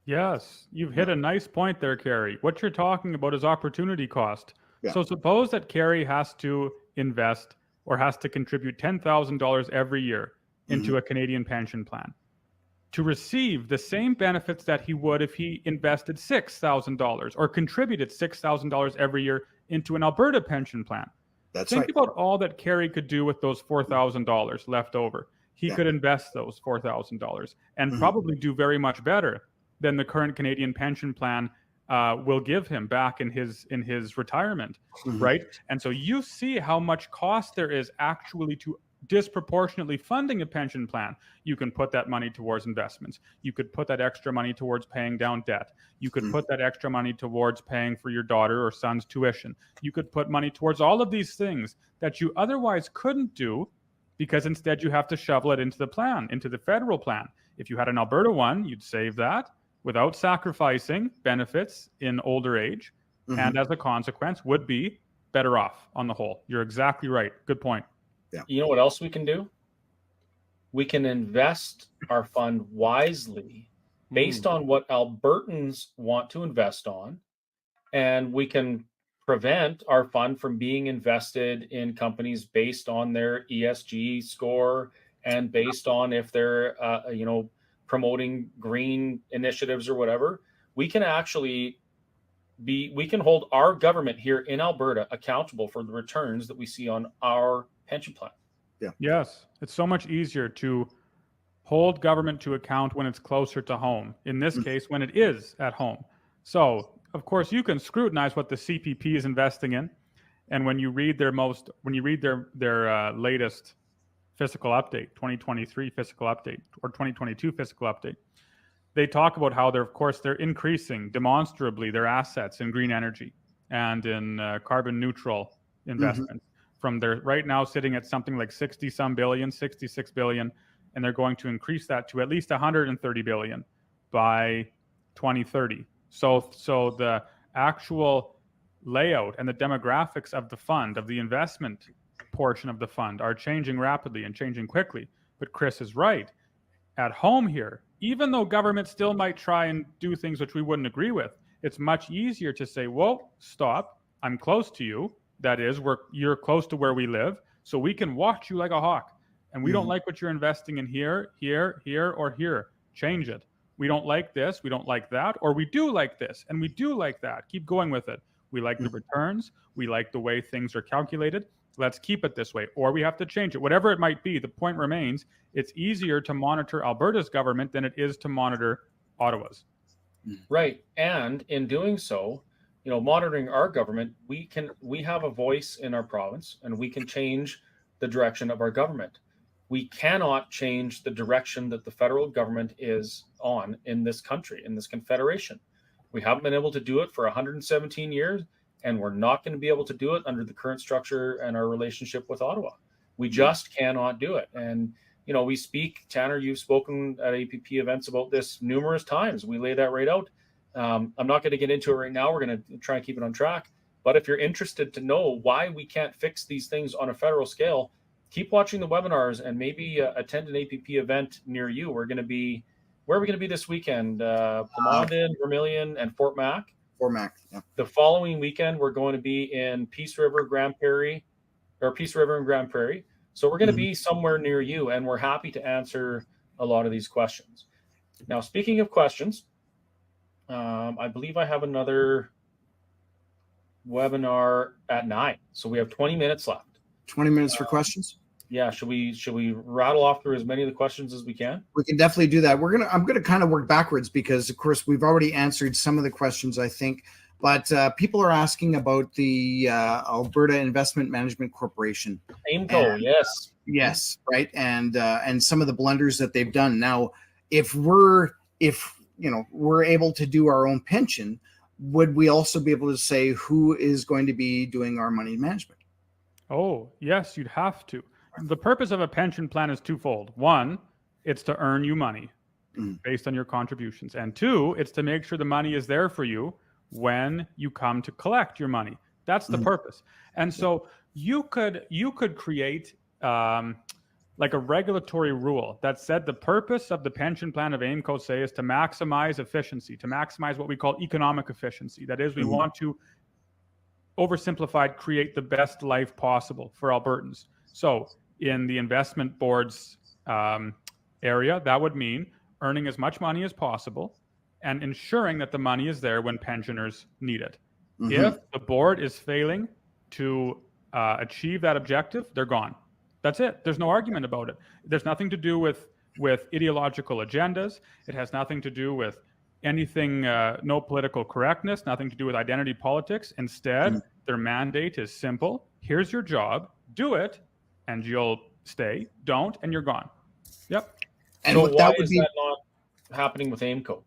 Yes, you've hit a nice point there, Kerry. What you're talking about is opportunity cost. Yeah. So suppose that Kerry has to invest or has to contribute $10,000 every year into a Canadian pension plan to receive the same benefits that he would if he invested $6,000 or contributed $6,000 every year into an Alberta pension plan. Think about all that Kerry could do with those $4,000 left over. He could invest those $4,000 and probably do very much better than the current Canadian pension plan will give him back in his retirement, right? And so you see how much cost there is actually to disproportionately funding a pension plan. You can put that money towards investments. You could put that extra money towards paying down debt. You could put that extra money towards paying for your daughter or son's tuition. You could put money towards all of these things that you otherwise couldn't do, because instead you have to shovel it into the plan, into the federal plan. If you had an Alberta one, you'd save that without sacrificing benefits in older age, and as a consequence would be better off on the whole. You're exactly right. Good point. Yeah. You know what else we can do? We can invest our fund wisely based on what Albertans want to invest on, and we can prevent our fund from being invested in companies based on their ESG score and based on if they're promoting green initiatives or whatever, we can actually we can hold our government here in Alberta accountable for the returns that we see on our pension plan. Yeah. Yes, it's so much easier to hold government to account when it's closer to home. In this case, when it is at home. So, of course, you can scrutinize what the CPP is investing in, and when you read their latest fiscal update, 2023 fiscal update or 2022 fiscal update, they talk about how they're increasing demonstrably their assets in green energy and in carbon neutral investments. From their right now sitting at something like 66 billion, and they're going to increase that to at least 130 billion by 2030. So the actual layout and the demographics of the fund, of the investment portion of the fund, are changing rapidly and changing quickly. But Chris is right. At home here, even though government still might try and do things which we wouldn't agree with, it's much easier to say, whoa, stop, I'm close to you. That is, you're close to where we live, so we can watch you like a hawk. And we don't like what you're investing in here, or here. Change it. We don't like this, we don't like that, or we do like this, and we do like that. Keep going with it. We like the returns. We like the way things are calculated. Let's keep it this way, or we have to change it. Whatever it might be, the point remains, it's easier to monitor Alberta's government than it is to monitor Ottawa's. Right. And in doing so, monitoring our government, we have a voice in our province, and we can change the direction of our government. We cannot change the direction that the federal government is on in this country, in this confederation. We haven't been able to do it for 117 years, and we're not going to be able to do it under the current structure and our relationship with Ottawa. We just cannot do it. And, we speak, Tanner, you've spoken at APP events about this numerous times. We lay that right out. I'm not going to get into it right now. We're going to try and keep it on track. But if you're interested to know why we can't fix these things on a federal scale, keep watching the webinars and maybe attend an APP event near you. Where are we going to be this weekend? Plamondon, Vermilion, and Fort Mac. Fort Mac, yeah. The following weekend, we're going to be in Peace River and Grand Prairie. So we're going to be somewhere near you, and we're happy to answer a lot of these questions. Now, speaking of questions, I believe I have another webinar at 9. So we have 20 minutes left. 20 minutes for questions? Yeah, should we rattle off through as many of the questions as we can? We can definitely do that. I'm gonna kind of work backwards because, of course, we've already answered some of the questions, I think. But people are asking about the Alberta Investment Management Corporation. AIMCO, yes, right, and some of the blunders that they've done. Now, if we're able to do our own pension, would we also be able to say who is going to be doing our money management? Oh, yes, you'd have to. The purpose of a pension plan is twofold. One, it's to earn you money based on your contributions. And two, it's to make sure the money is there for you when you come to collect your money. That's the purpose. And so you could create like a regulatory rule that said the purpose of the pension plan of AIMCO, say, is to maximize efficiency, to maximize what we call economic efficiency. That is, we want to, oversimplified, create the best life possible for Albertans. So in the investment board's area, that would mean earning as much money as possible and ensuring that the money is there when pensioners need it. If the board is failing to achieve that objective, they're gone. That's it. There's no argument about it. There's nothing to do with ideological agendas. It has nothing to do with anything, no political correctness, nothing to do with identity politics. Instead, their mandate is simple. Here's your job. Do it, and you'll stay. Don't, and you're gone. Yep. And so why is that not happening with AIMCO?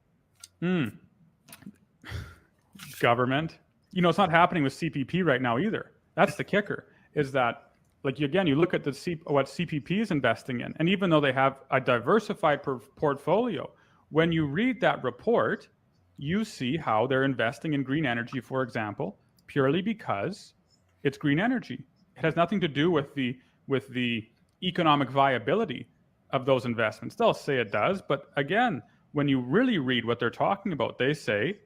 Government. It's not happening with CPP right now either. That's the kicker, is that, like, again, you look at what CPP is investing in, and even though they have a diversified portfolio, when you read that report, you see how they're investing in green energy, for example, purely because it's green energy. It has nothing to do with the economic viability of those investments. They'll say it does, but again, when you really read what they're talking about, they say,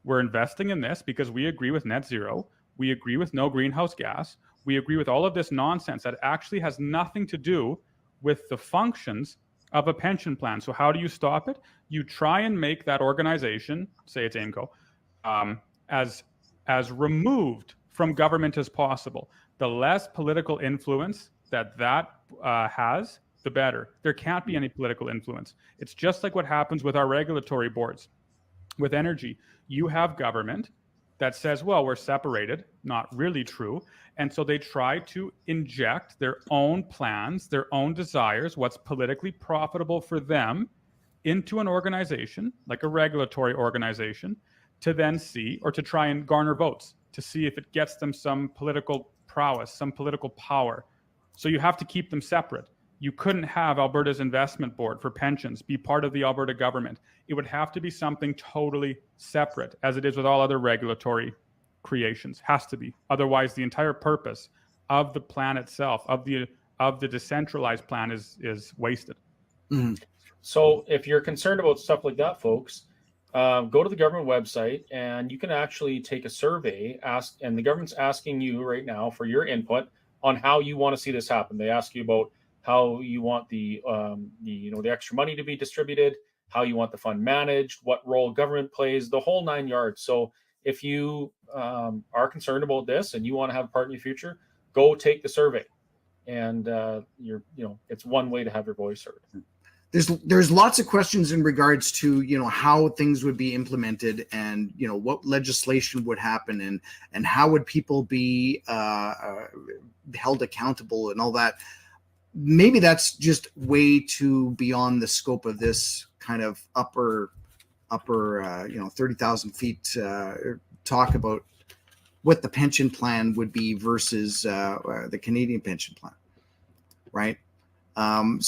we're investing in this because we agree with net zero, we agree with no greenhouse gas, we agree with all of this nonsense that actually has nothing to do with the functions of a pension plan. So how do you stop it? You try and make that organization, say it's AIMCO, as removed from government as possible. The less political influence that has, the better. There can't be any political influence. It's just like what happens with our regulatory boards. With energy, you have government that says, well, we're separated, not really true. And so they try to inject their own plans, their own desires, what's politically profitable for them into an organization, like a regulatory organization, to then see, or to try and garner votes, to see if it gets them some political prowess, some political power. So you have to keep them separate. You couldn't have Alberta's investment board for pensions be part of the Alberta government. It would have to be something totally separate, as it is with all other regulatory creations. Has to be. Otherwise, the entire purpose of the plan itself, of the decentralized plan, is wasted. Mm-hmm. So if you're concerned about stuff like that, folks, go to the government website and you can actually take a survey, and the government's asking you right now for your input on how you want to see this happen. They ask you about how you want the extra money to be distributed, how you want the fund managed, what role government plays, the whole 9 yards. So if you are concerned about this and you want to have a part in your future, go take the survey, and it's one way to have your voice heard. There's lots of questions in regards to how things would be implemented, and what legislation would happen, and how would people be held accountable and all that. Maybe that's just way too beyond the scope of this kind of upper 30,000 feet talk about what the pension plan would be versus the Canadian pension plan, right? And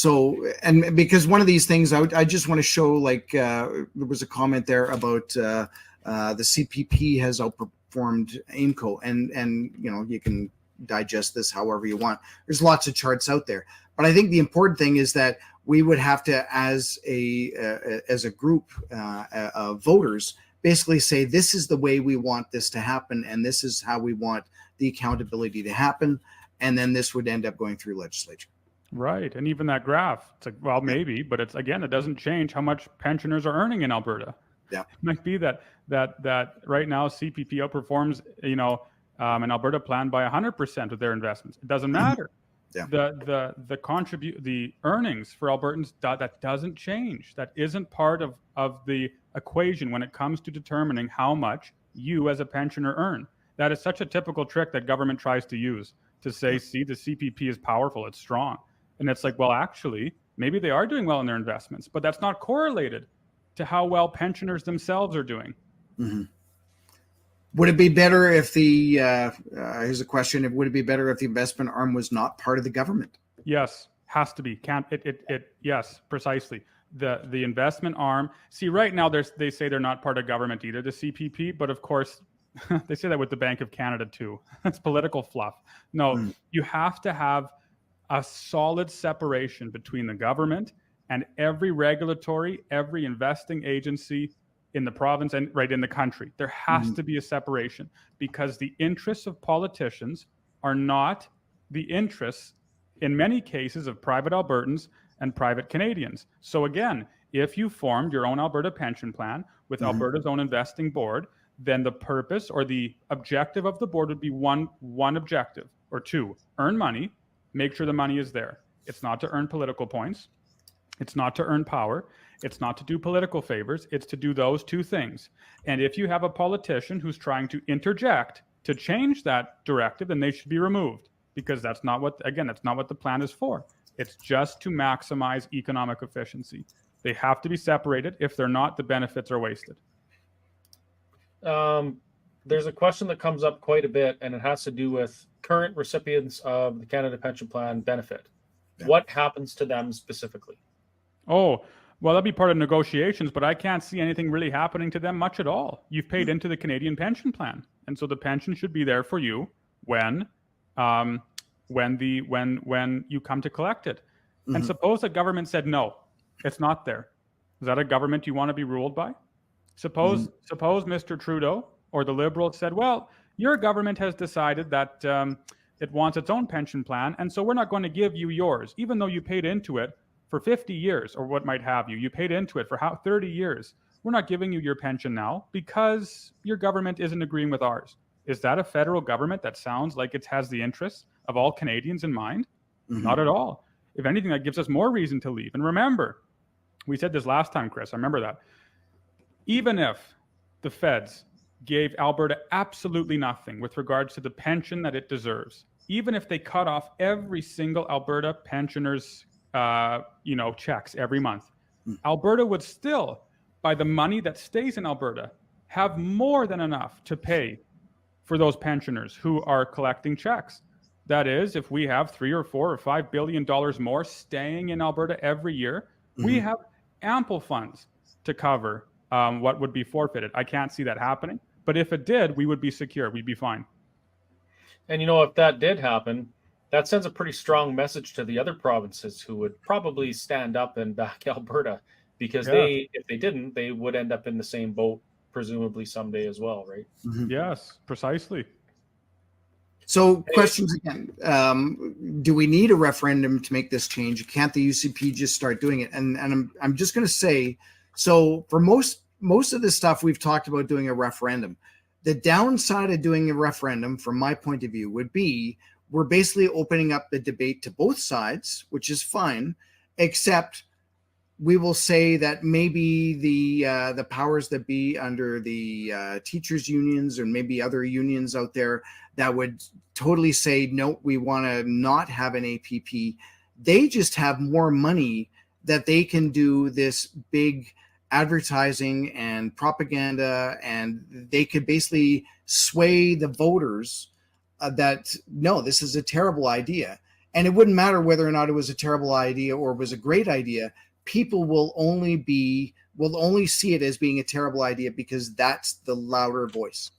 because one of these things I just want to show, like there was a comment there about the CPP has outperformed AIMCO, and you can digest this however you want. There's lots of charts out there, but I think the important thing is that we would have to, as a group of voters, basically say, this is the way we want this to happen, and this is how we want the accountability to happen, and then this would end up going through legislature. Right. And even that graph, it's like, well, maybe, but it's, again, it doesn't change how much pensioners are earning in Alberta. Yeah. It might be that right now CPP outperforms, an Alberta plan by 100% of their investments. It doesn't matter. Yeah. The earnings for Albertans, that doesn't change. That isn't part of the equation when it comes to determining how much you as a pensioner earn. That is such a typical trick that government tries to use to say, see, the CPP is powerful, it's strong. And it's like, well, actually, maybe they are doing well in their investments, but that's not correlated to how well pensioners themselves are doing. Mm-hmm. Would it be better if here's a question, would it be better if the investment arm was not part of the government? Yes, has to be. Yes, precisely. The investment arm, see, right now they say they're not part of government either, the CPP, but of course, they say that with the Bank of Canada too. That's political fluff. No, you have to have a solid separation between the government and every investing agency in the province and right in the country. There has to be a separation, because the interests of politicians are not the interests, in many cases, of private Albertans and private Canadians. So again, if you formed your own Alberta pension plan with Alberta's own investing board, then the purpose or the objective of the board would be one objective, or two: earn money, make sure the money is there. It's not to earn political points. It's not to earn power. It's not to do political favors. It's to do those two things. And if you have a politician who's trying to interject to change that directive, then they should be removed, because that's not what the plan is for. It's just to maximize economic efficiency. They have to be separated. If they're not, the benefits are wasted. There's a question that comes up quite a bit, and it has to do with current recipients of the Canada Pension Plan benefit. Yeah. What happens to them specifically? Oh, well, that'd be part of negotiations, but I can't see anything really happening to them much at all. You've paid into the Canadian Pension Plan, and so the pension should be there for you when you come to collect it. And suppose the government said, no, it's not there. Is that a government you want to be ruled by? Suppose Mr. Trudeau or the Liberals said, well, your government has decided that It wants its own pension plan. And so we're not going to give you yours, even though you paid into it for 50 years or what might have you. You paid into it for 30 years. We're not giving you your pension now because your government isn't agreeing with ours. Is that a federal government that sounds like it has the interests of all Canadians in mind? Mhm. Not at all. If anything, that gives us more reason to leave. And remember, we said this last time, Chris, I remember that. Even if the feds gave Alberta absolutely nothing with regards to the pension that it deserves, even if they cut off every single Alberta pensioner's checks every month, Alberta would still, by the money that stays in Alberta, have more than enough to pay for those pensioners who are collecting checks. That is, if we have $3 or $4 or $5 billion more staying in Alberta every year, we have ample funds to cover what would be forfeited. I can't see that happening, but if it did, we would be secure. We'd be fine. And if that did happen, that sends a pretty strong message to the other provinces who would probably stand up and back Alberta, because if they didn't, they would end up in the same boat, presumably someday as well, right? Yes, precisely. So questions again, do we need a referendum to make this change? Can't the UCP just start doing it? And I'm just going to say, so for most of this stuff, we've talked about doing a referendum. The downside of doing a referendum, from my point of view, would be we're basically opening up the debate to both sides, which is fine, except we will say that maybe the powers that be under the teachers unions or maybe other unions out there that would totally say, no, we want to not have an APP. They just have more money that they can do this big advertising and propaganda, and they could basically sway the voters that, no, this is a terrible idea. And it wouldn't matter whether or not it was a terrible idea or it was a great idea. People will only see it as being a terrible idea because that's the louder voice.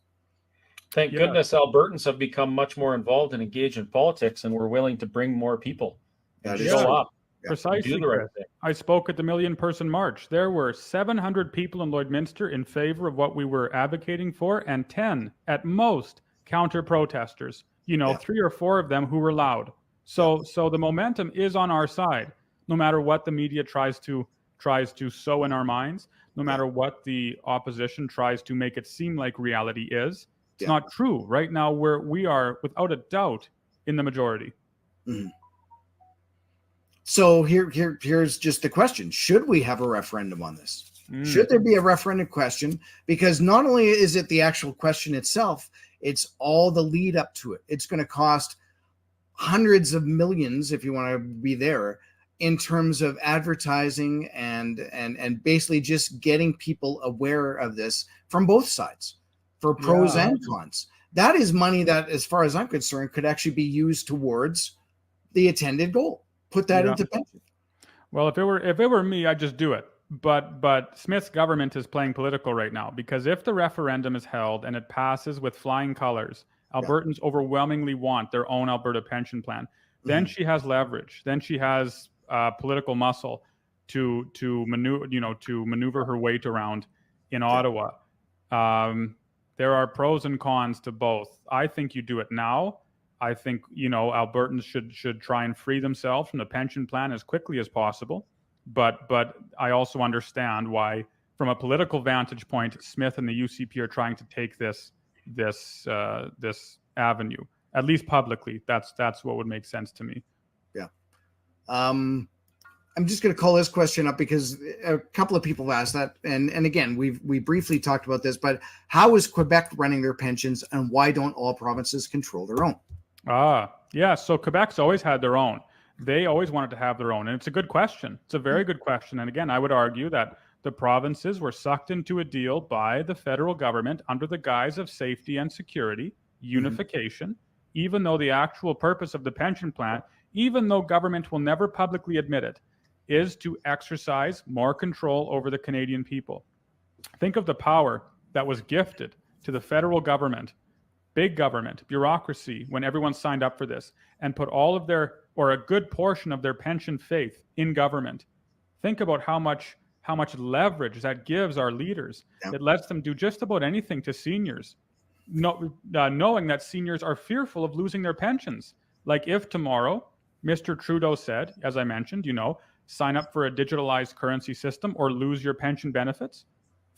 Thank goodness Albertans have become much more involved and engaged in politics, and we're willing to bring more people and show up. Precisely. Do the right thing. I spoke at the Million-Person March. There were 700 people in Lloydminster in favor of what we were advocating for, and 10 at most counter-protesters. 3 or 4 of them who were loud. So the momentum is on our side, no matter what the media tries to sow in our minds, no matter what the opposition tries to make it seem like reality is. It's not true. Right now, we are without a doubt in the majority. Mm-hmm. So here's just the question: should we have a referendum on this? Should there be a referendum question? Because not only is it the actual question itself, it's all the lead up to it. It's going to cost hundreds of millions, if you want to be there, in terms of advertising and basically just getting people aware of this from both sides, for pros and cons. That is money that, as far as I'm concerned, could actually be used towards the intended goal. Put that into pension. Well, if it were me, I'd just do it. But Smith's government is playing political right now, because if the referendum is held and it passes with flying colors, Albertans overwhelmingly want their own Alberta pension plan. Then she has leverage. Then she has political muscle to maneuver her weight around in Ottawa. There are pros and cons to both. I think you do it now. I think Albertans should try and free themselves from the pension plan as quickly as possible. But I also understand why, from a political vantage point, Smith and the UCP are trying to take this avenue, at least publicly. That's what would make sense to me. Yeah. I'm just going to call this question up because a couple of people have asked that, and again, we briefly talked about this, but how is Quebec running their pensions, and why don't all provinces control their own? So Quebec's always had their own. They always wanted to have their own, and it's a good question. It's a very good question, and again, I would argue that the provinces were sucked into a deal by the federal government under the guise of safety and security, unification, even though the actual purpose of the pension plan, even though government will never publicly admit it, is to exercise more control over the Canadian people. Think of the power that was gifted to the federal government, big government, bureaucracy, when everyone signed up for this, and put all of their, or a good portion of their pension faith in government. Think about how much how much leverage that gives our leaders. Yeah. It lets them do just about anything to seniors. knowing that seniors are fearful of losing their pensions. Like if tomorrow Mr. Trudeau said, as I mentioned, sign up for a digitalized currency system or lose your pension benefits.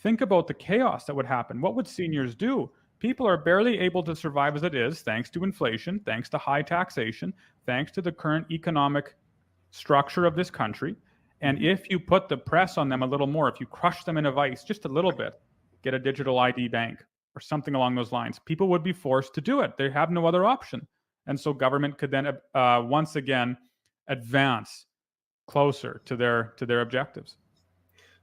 Think about the chaos that would happen. What would seniors do? People are barely able to survive as it is, thanks to inflation, thanks to high taxation, thanks to the current economic structure of this country. And if you put the press on them a little more, if you crush them in a vice just a little bit, get a digital ID bank or something along those lines, people would be forced to do it. They have no other option. And so government could then once again advance closer to their objectives.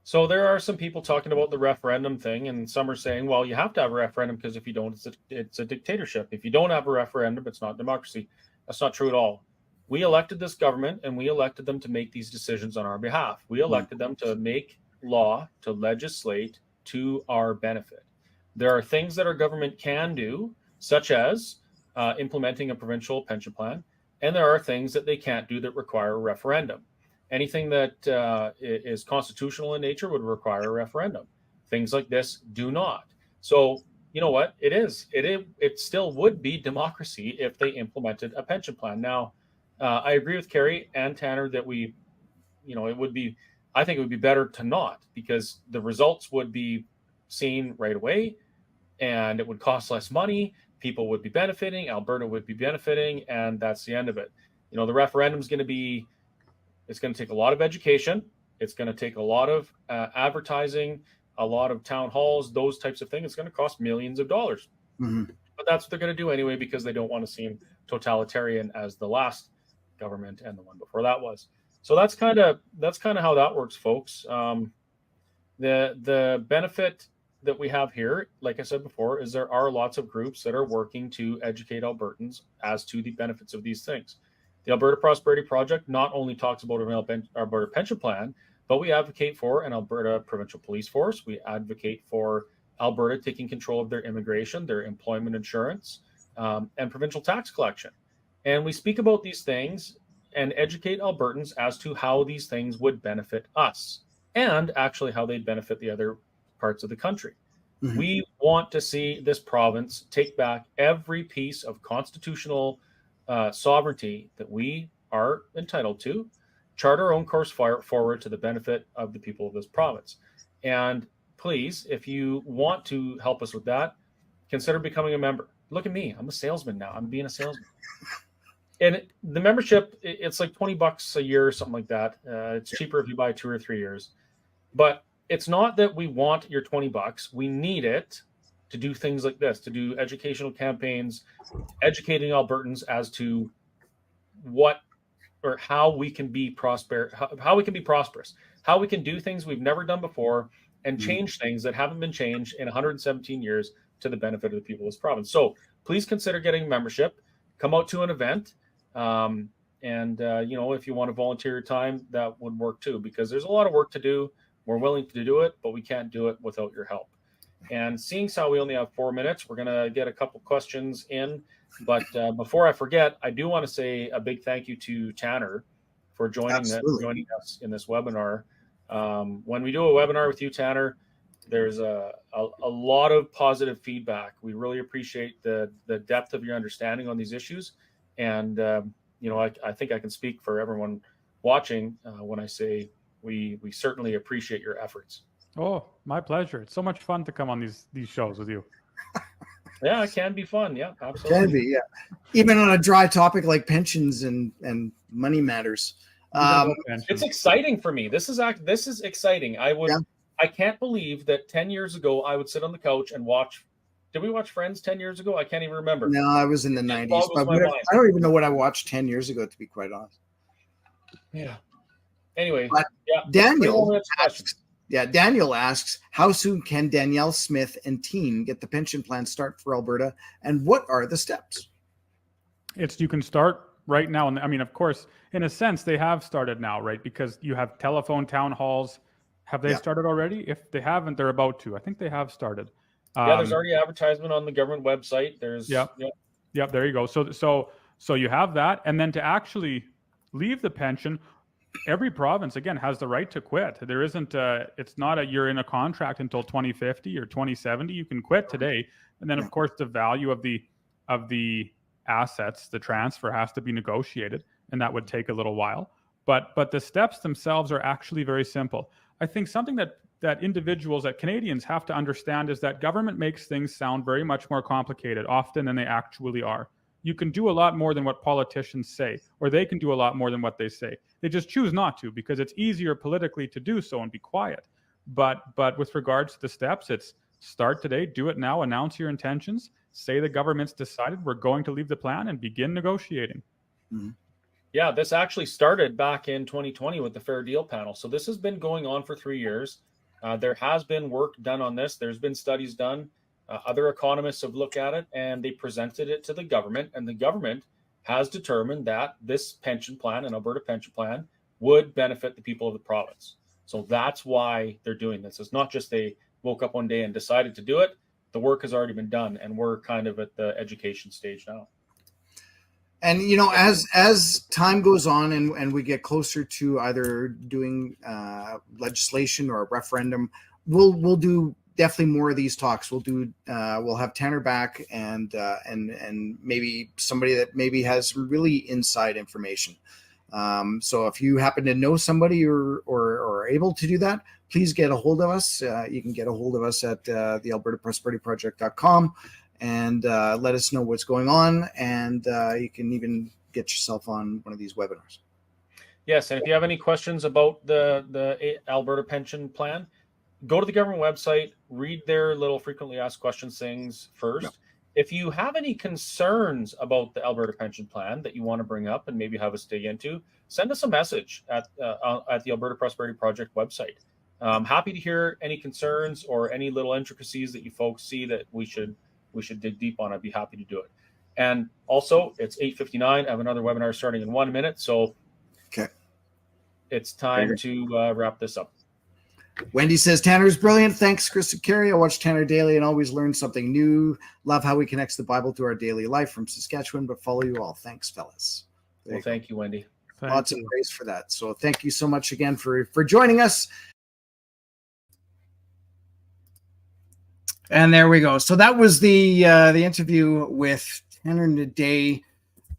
So there are some people talking about the referendum thing, and some are saying, well, you have to have a referendum because if you don't, it's a dictatorship. If you don't have a referendum, it's not democracy. That's not true at all. We elected this government, and we elected them to make these decisions on our behalf. We elected them to make law, to legislate to our benefit. There are things that our government can do, such as implementing a provincial pension plan, and there are things that they can't do that require a referendum. Anything that is constitutional in nature would require a referendum. Things like this do not. So you know what? It still would be democracy if they implemented a pension plan. Now, I agree with Kerry and Tanner that I think it would be better to not, because the results would be seen right away and it would cost less money. People would be benefiting, Alberta would be benefiting, and that's the end of it. The referendum is it's going to take a lot of education. It's going to take a lot of advertising, a lot of town halls, those types of things. It's going to cost millions of dollars. Mm-hmm. But that's what they're going to do anyway, because they don't want to seem totalitarian as the last government and the one before that was. So that's kind of how that works, folks. The benefit that we have here, like I said before, is there are lots of groups that are working to educate Albertans as to the benefits of these things. The Alberta Prosperity Project not only talks about an Alberta Pension Plan, but we advocate for an Alberta Provincial Police Force. We advocate for Alberta taking control of their immigration, their employment insurance, and provincial tax collection. And we speak about these things and educate Albertans as to how these things would benefit us and actually how they'd benefit the other parts of the country. Mm-hmm. We want to see this province take back every piece of constitutional sovereignty that we are entitled to, chart our own course forward to the benefit of the people of this province. And please, if you want to help us with that, consider becoming a member. Look at me. I'm a salesman now. I'm being a salesman. And the membership, it's like $20 a year or something like that. It's cheaper if you buy 2 or 3 years. But it's not that we want your $20. We need it to do things like this, to do educational campaigns, educating Albertans as to what or how we can be prosperous, how we can be prosperous, how we can do things we've never done before and change things that haven't been changed in 117 years to the benefit of the people of this province. So please consider getting membership, come out to an event. If you want to volunteer your time, that would work too, because there's a lot of work to do. We're willing to do it, but we can't do it without your help. And seeing how we only have 4 minutes, we're going to get a couple questions in. But before I forget, I do want to say a big thank you to Tanner for joining us in this webinar. When we do a webinar with you, Tanner, there's a lot of positive feedback. We really appreciate the depth of your understanding on these issues. And, I think I can speak for everyone watching when I say we certainly appreciate your efforts. Oh, my pleasure. It's so much fun to come on these shows with you. Yeah, it can be fun. Yeah, absolutely. It can be, yeah. Even on a dry topic like pensions and money matters. It's exciting for me. This is exciting. I can't believe that 10 years ago I would sit on the couch and watch. Did we watch Friends 10 years ago? I can't even remember. No, I was in the 90s. But I don't even know what I watched 10 years ago, to be quite honest. Yeah. Anyway, Daniel asks, how soon can Danielle Smith and team get the pension plan start for Alberta, and what are the steps? You can start right now. And I mean, of course, in a sense, they have started now, right? Because you have telephone town halls. Have they started already? If they haven't, they're about to. I think they have started. There's already advertisement on the government website. There's there you go. So you have that, and then to actually leave the pension, every province, again, has the right to quit. There isn't, it's not you're in a contract until 2050 or 2070. You can quit today. And then, of course, the value of the assets, the transfer has to be negotiated, and that would take a little while. But the steps themselves are actually very simple. I think something that individuals, that Canadians have to understand is that government makes things sound very much more complicated often than they actually are. You can do a lot more than what politicians say, or they can do a lot more than what they say. They just choose not to because it's easier politically to do so and be quiet. But with regards to the steps, it's start today, do it now, announce your intentions, say the government's decided we're going to leave the plan, and begin negotiating. Mm-hmm. Yeah, this actually started back in 2020 with the Fair Deal panel. So this has been going on for 3 years. There has been work done on this. There's been studies done. Other economists have looked at it, and they presented it to the government, and the government has determined that this pension plan, an Alberta pension plan, would benefit the people of the province. So that's why they're doing this. It's not just they woke up one day and decided to do it. The work has already been done, and we're kind of at the education stage now. And, you know, as time goes on and we get closer to either doing legislation or a referendum, we'll do definitely more of these talks. We'll have Tanner back and maybe somebody that maybe has really inside information. So if you happen to know somebody or are able to do that, please get a hold of us. You can get a hold of us at the albertaprosperityproject.com and let us know what's going on. And you can even get yourself on one of these webinars. Yes, and if you have any questions about the Alberta Pension Plan, go to the government website, read their little frequently asked questions things first. Yep. If you have any concerns about the Alberta Pension Plan that you want to bring up and maybe have us dig into, send us a message at the Alberta Prosperity Project website. I'm happy to hear any concerns or any little intricacies that you folks see that we should dig deep on. I'd be happy to do it. And also, it's 8:59. I have another webinar starting in 1 minute, so okay, it's time to wrap this up. Wendy says, Tanner's brilliant. Thanks, Chris and Kerry. I watch Tanner daily and always learn something new. Love how he connects the Bible to our daily life from Saskatchewan, but follow you all. Thanks, fellas. Well, thank you, Wendy. Lots of praise for that. So thank you so much again for joining us. And there we go. So that was the interview with Tanner Hnidey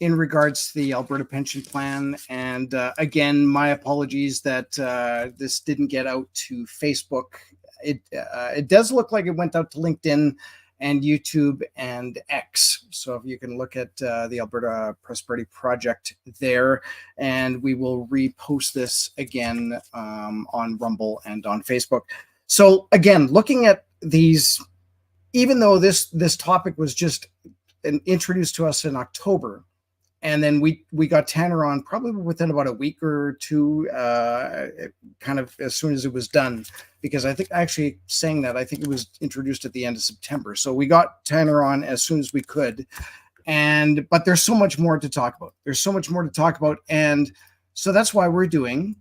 in regards to the Alberta Pension Plan. And again, my apologies that this didn't get out to Facebook. It does look like it went out to LinkedIn and YouTube and X. So if you can look at the Alberta Prosperity Project there, and we will repost this again on Rumble and on Facebook. So again, looking at these, even though this topic was just introduced to us in October, and then we got Tanner on probably within about a week or two, kind of as soon as it was done, because I think actually saying that, I think it was introduced at the end of September. So we got Tanner on as soon as we could. But there's so much more to talk about. There's so much more to talk about. And so that's why we're doing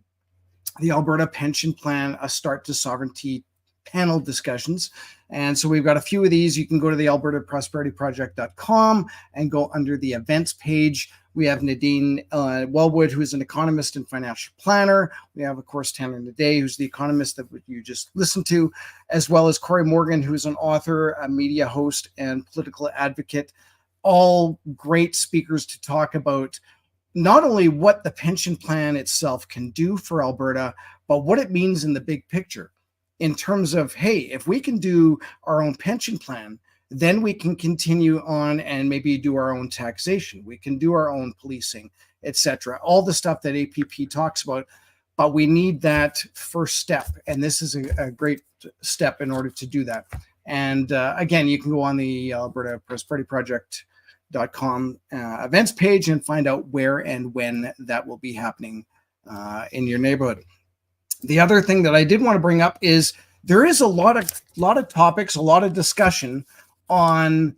the Alberta Pension Plan, a Start to Sovereignty panel discussions. And so we've got a few of these. You can go to the albertaprosperityproject.com and go under the events page. We have Nadine Wellwood, who is an economist and financial planner. We have, of course, Tanner Hnidey, who's the economist that you just listened to, as well as Corey Morgan, who's an author, a media host, and political advocate. All great speakers to talk about not only what the pension plan itself can do for Alberta, but what it means in the big picture. In terms of, hey, if we can do our own pension plan, then we can continue on and maybe do our own taxation. We can do our own policing, etc. All the stuff that APP talks about, but we need that first step. And this is a great step in order to do that. And again, you can go on the Alberta Prosperity Project.com events page and find out where and when that will be happening in your neighborhood. The other thing that I did want to bring up is there is a lot of topics, a lot of discussion on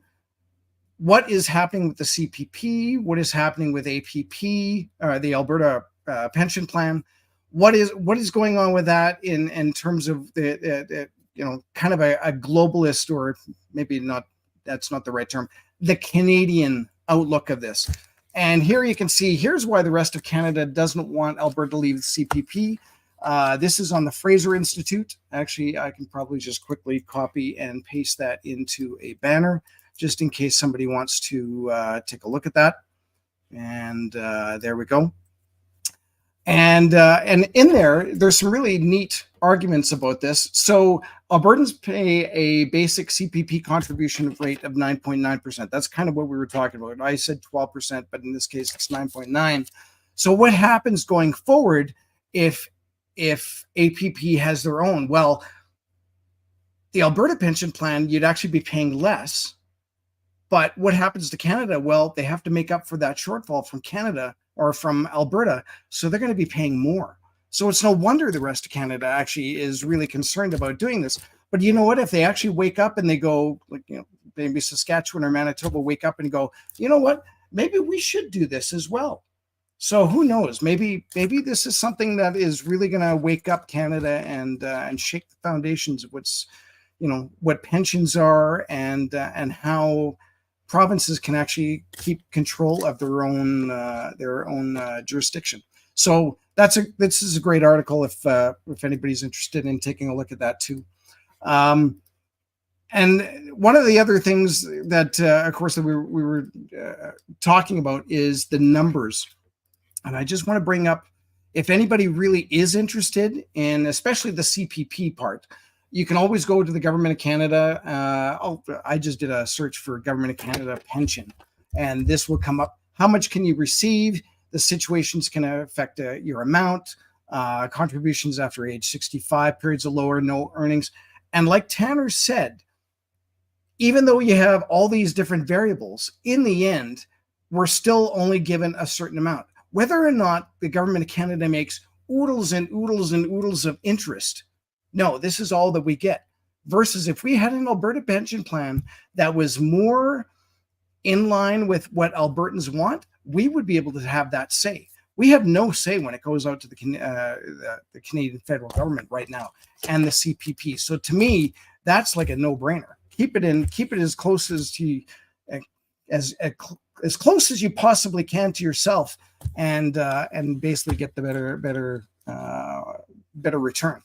what is happening with the CPP, what is happening with APP, the Alberta Pension Plan, what is going on with that in terms of the kind of a globalist, or maybe not, that's not the right term, the Canadian outlook of this. And here you can see, here's why the rest of Canada doesn't want Alberta to leave the CPP. This is on the Fraser Institute. Actually, I can probably just quickly copy and paste that into a banner, just in case somebody wants to take a look at that. And there we go. And in there's some really neat arguments about this. So Albertans pay a basic CPP contribution rate of 9.9%. That's kind of what we were talking about. I said 12%, but in this case, it's 9.9. So what happens going forward if APP has their own? Well, the Alberta Pension Plan, you'd actually be paying less. But what happens to Canada? Well, they have to make up for that shortfall from Canada or from Alberta, so they're going to be paying more. So it's no wonder the rest of Canada actually is really concerned about doing this. But you know what? If they actually wake up and they go, like, you know, maybe Saskatchewan or Manitoba wake up and go, you know what? Maybe we should do this as well. So who knows? Maybe this is something that is really going to wake up Canada and shake the foundations of what's, you know, what pensions are and how provinces can actually keep control of their own jurisdiction. So this is a great article if anybody's interested in taking a look at that too. And one of the other things that, of course, that we were talking about is the numbers. And I just want to bring up, if anybody really is interested in, especially the CPP part, you can always go to the Government of Canada. I just did a search for Government of Canada pension, and this will come up. How much can you receive? The situations can affect your amount, contributions after age 65, periods of low or no earnings. And like Tanner said, even though you have all these different variables, in the end, we're still only given a certain amount. Whether or not the Government of Canada makes oodles and oodles and oodles of interest, no, this is all that we get. Versus if we had an Alberta pension plan that was more in line with what Albertans want, we would be able to have that say. We have no say when it goes out to the Canadian federal government right now and the CPP. So to me, that's like a no-brainer. Keep it as close as you as close as you possibly can to yourself, and basically get the better return.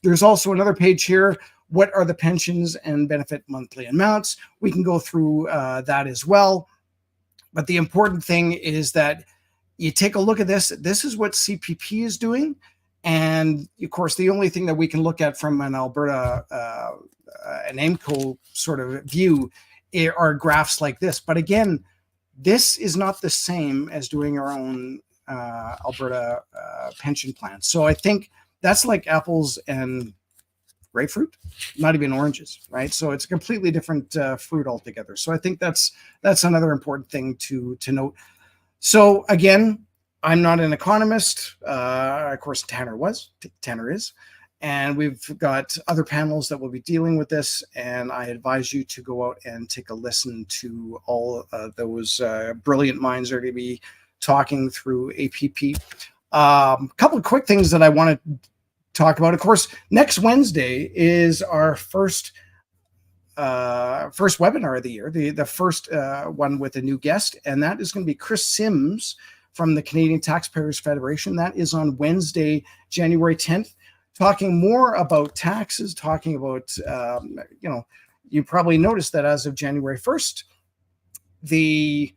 There's also another page here. What are the pensions and benefit monthly amounts? We can go through that as well. But the important thing is that you take a look at this. This is what CPP is doing. And of course, the only thing that we can look at from an Alberta, an AIMCO sort of view are graphs like this. But again, this is not the same as doing our own Alberta pension plan. So I think that's like apples and grapefruit, not even oranges, right? So it's a completely different fruit altogether. So I think that's another important thing to note. So again, I'm not an economist. Of course, Tanner is. And we've got other panels that will be dealing with this. And I advise you to go out and take a listen to all those brilliant minds that are going to be talking through APP. A couple of quick things that I want to talk about. Of course, next Wednesday is our first webinar of the year, the first one with a new guest, and that is going to be Chris Sims from the Canadian Taxpayers Federation. That is on Wednesday, January 10th, talking more about taxes, talking about, you probably noticed that as of January 1st, the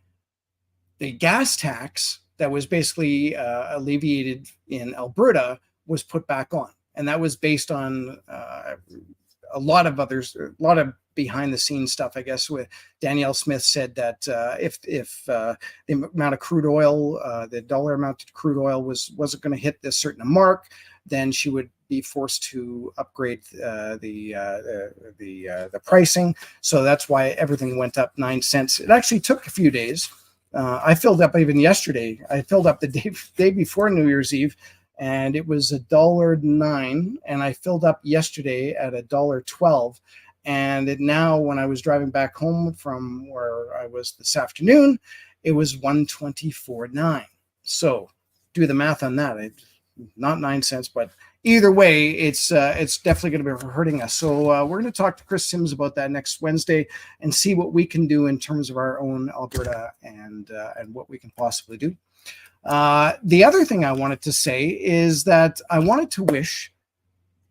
gas tax that was basically alleviated in Alberta was put back on. And that was based on a lot of behind the scenes stuff, I guess. With Danielle Smith said that if the amount of crude oil, the dollar amount of crude oil wasn't going to hit this certain mark, then she would be forced to upgrade the pricing. So that's why everything went up 9 cents. It actually took a few days. I filled up even yesterday. I filled up the day before New Year's Eve, and it was $1.09, and I filled up yesterday at $1.12. And now, when I was driving back home from where I was this afternoon, it was $1.24.9. So do the math on that. Not 9 cents, but either way, it's definitely going to be hurting us. So we're going to talk to Chris Sims about that next Wednesday and see what we can do in terms of our own Alberta and what we can possibly do. The other thing I wanted to say is that I wanted to wish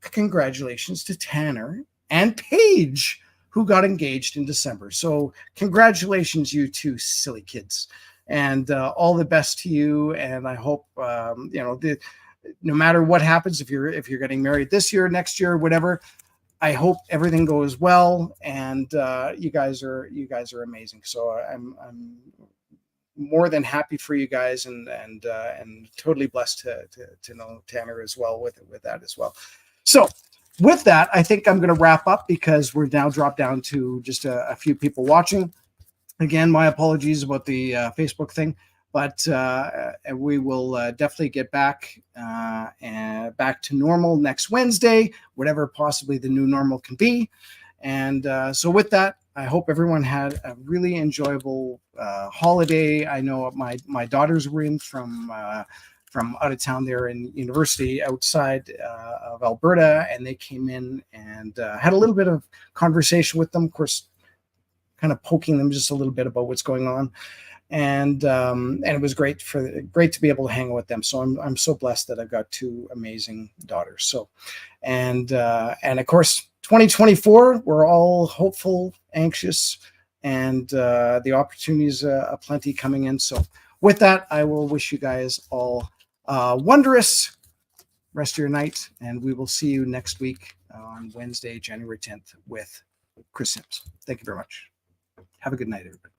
congratulations to Tanner and Paige, who got engaged in December. So congratulations, you two silly kids, and all the best to you. And I hope no matter what happens, if you're getting married this year, next year, whatever, I hope everything goes well. And you guys are amazing. So I'm more than happy for you guys, and totally blessed to know Tanner as well with that as well. So with that, I think I'm going to wrap up because we're now dropped down to just a few people watching. Again, my apologies about the Facebook thing, but we will definitely get back to normal next Wednesday, whatever possibly the new normal can be. And so with that, I hope everyone had a really enjoyable holiday. I know my daughters were in from out of town there in university outside of Alberta, and they came in and had a little bit of conversation with them, of course, kind of poking them just a little bit about what's going on. And it was great to be able to hang with them. So I'm so blessed that I've got two amazing daughters. So, and of course, 2024, we're all hopeful, anxious, and the opportunities aplenty coming in. So with that, I will wish you guys all wondrous rest of your night, and we will see you next week on Wednesday, January 10th with Chris Sims. Thank you very much. Have a good night, everybody.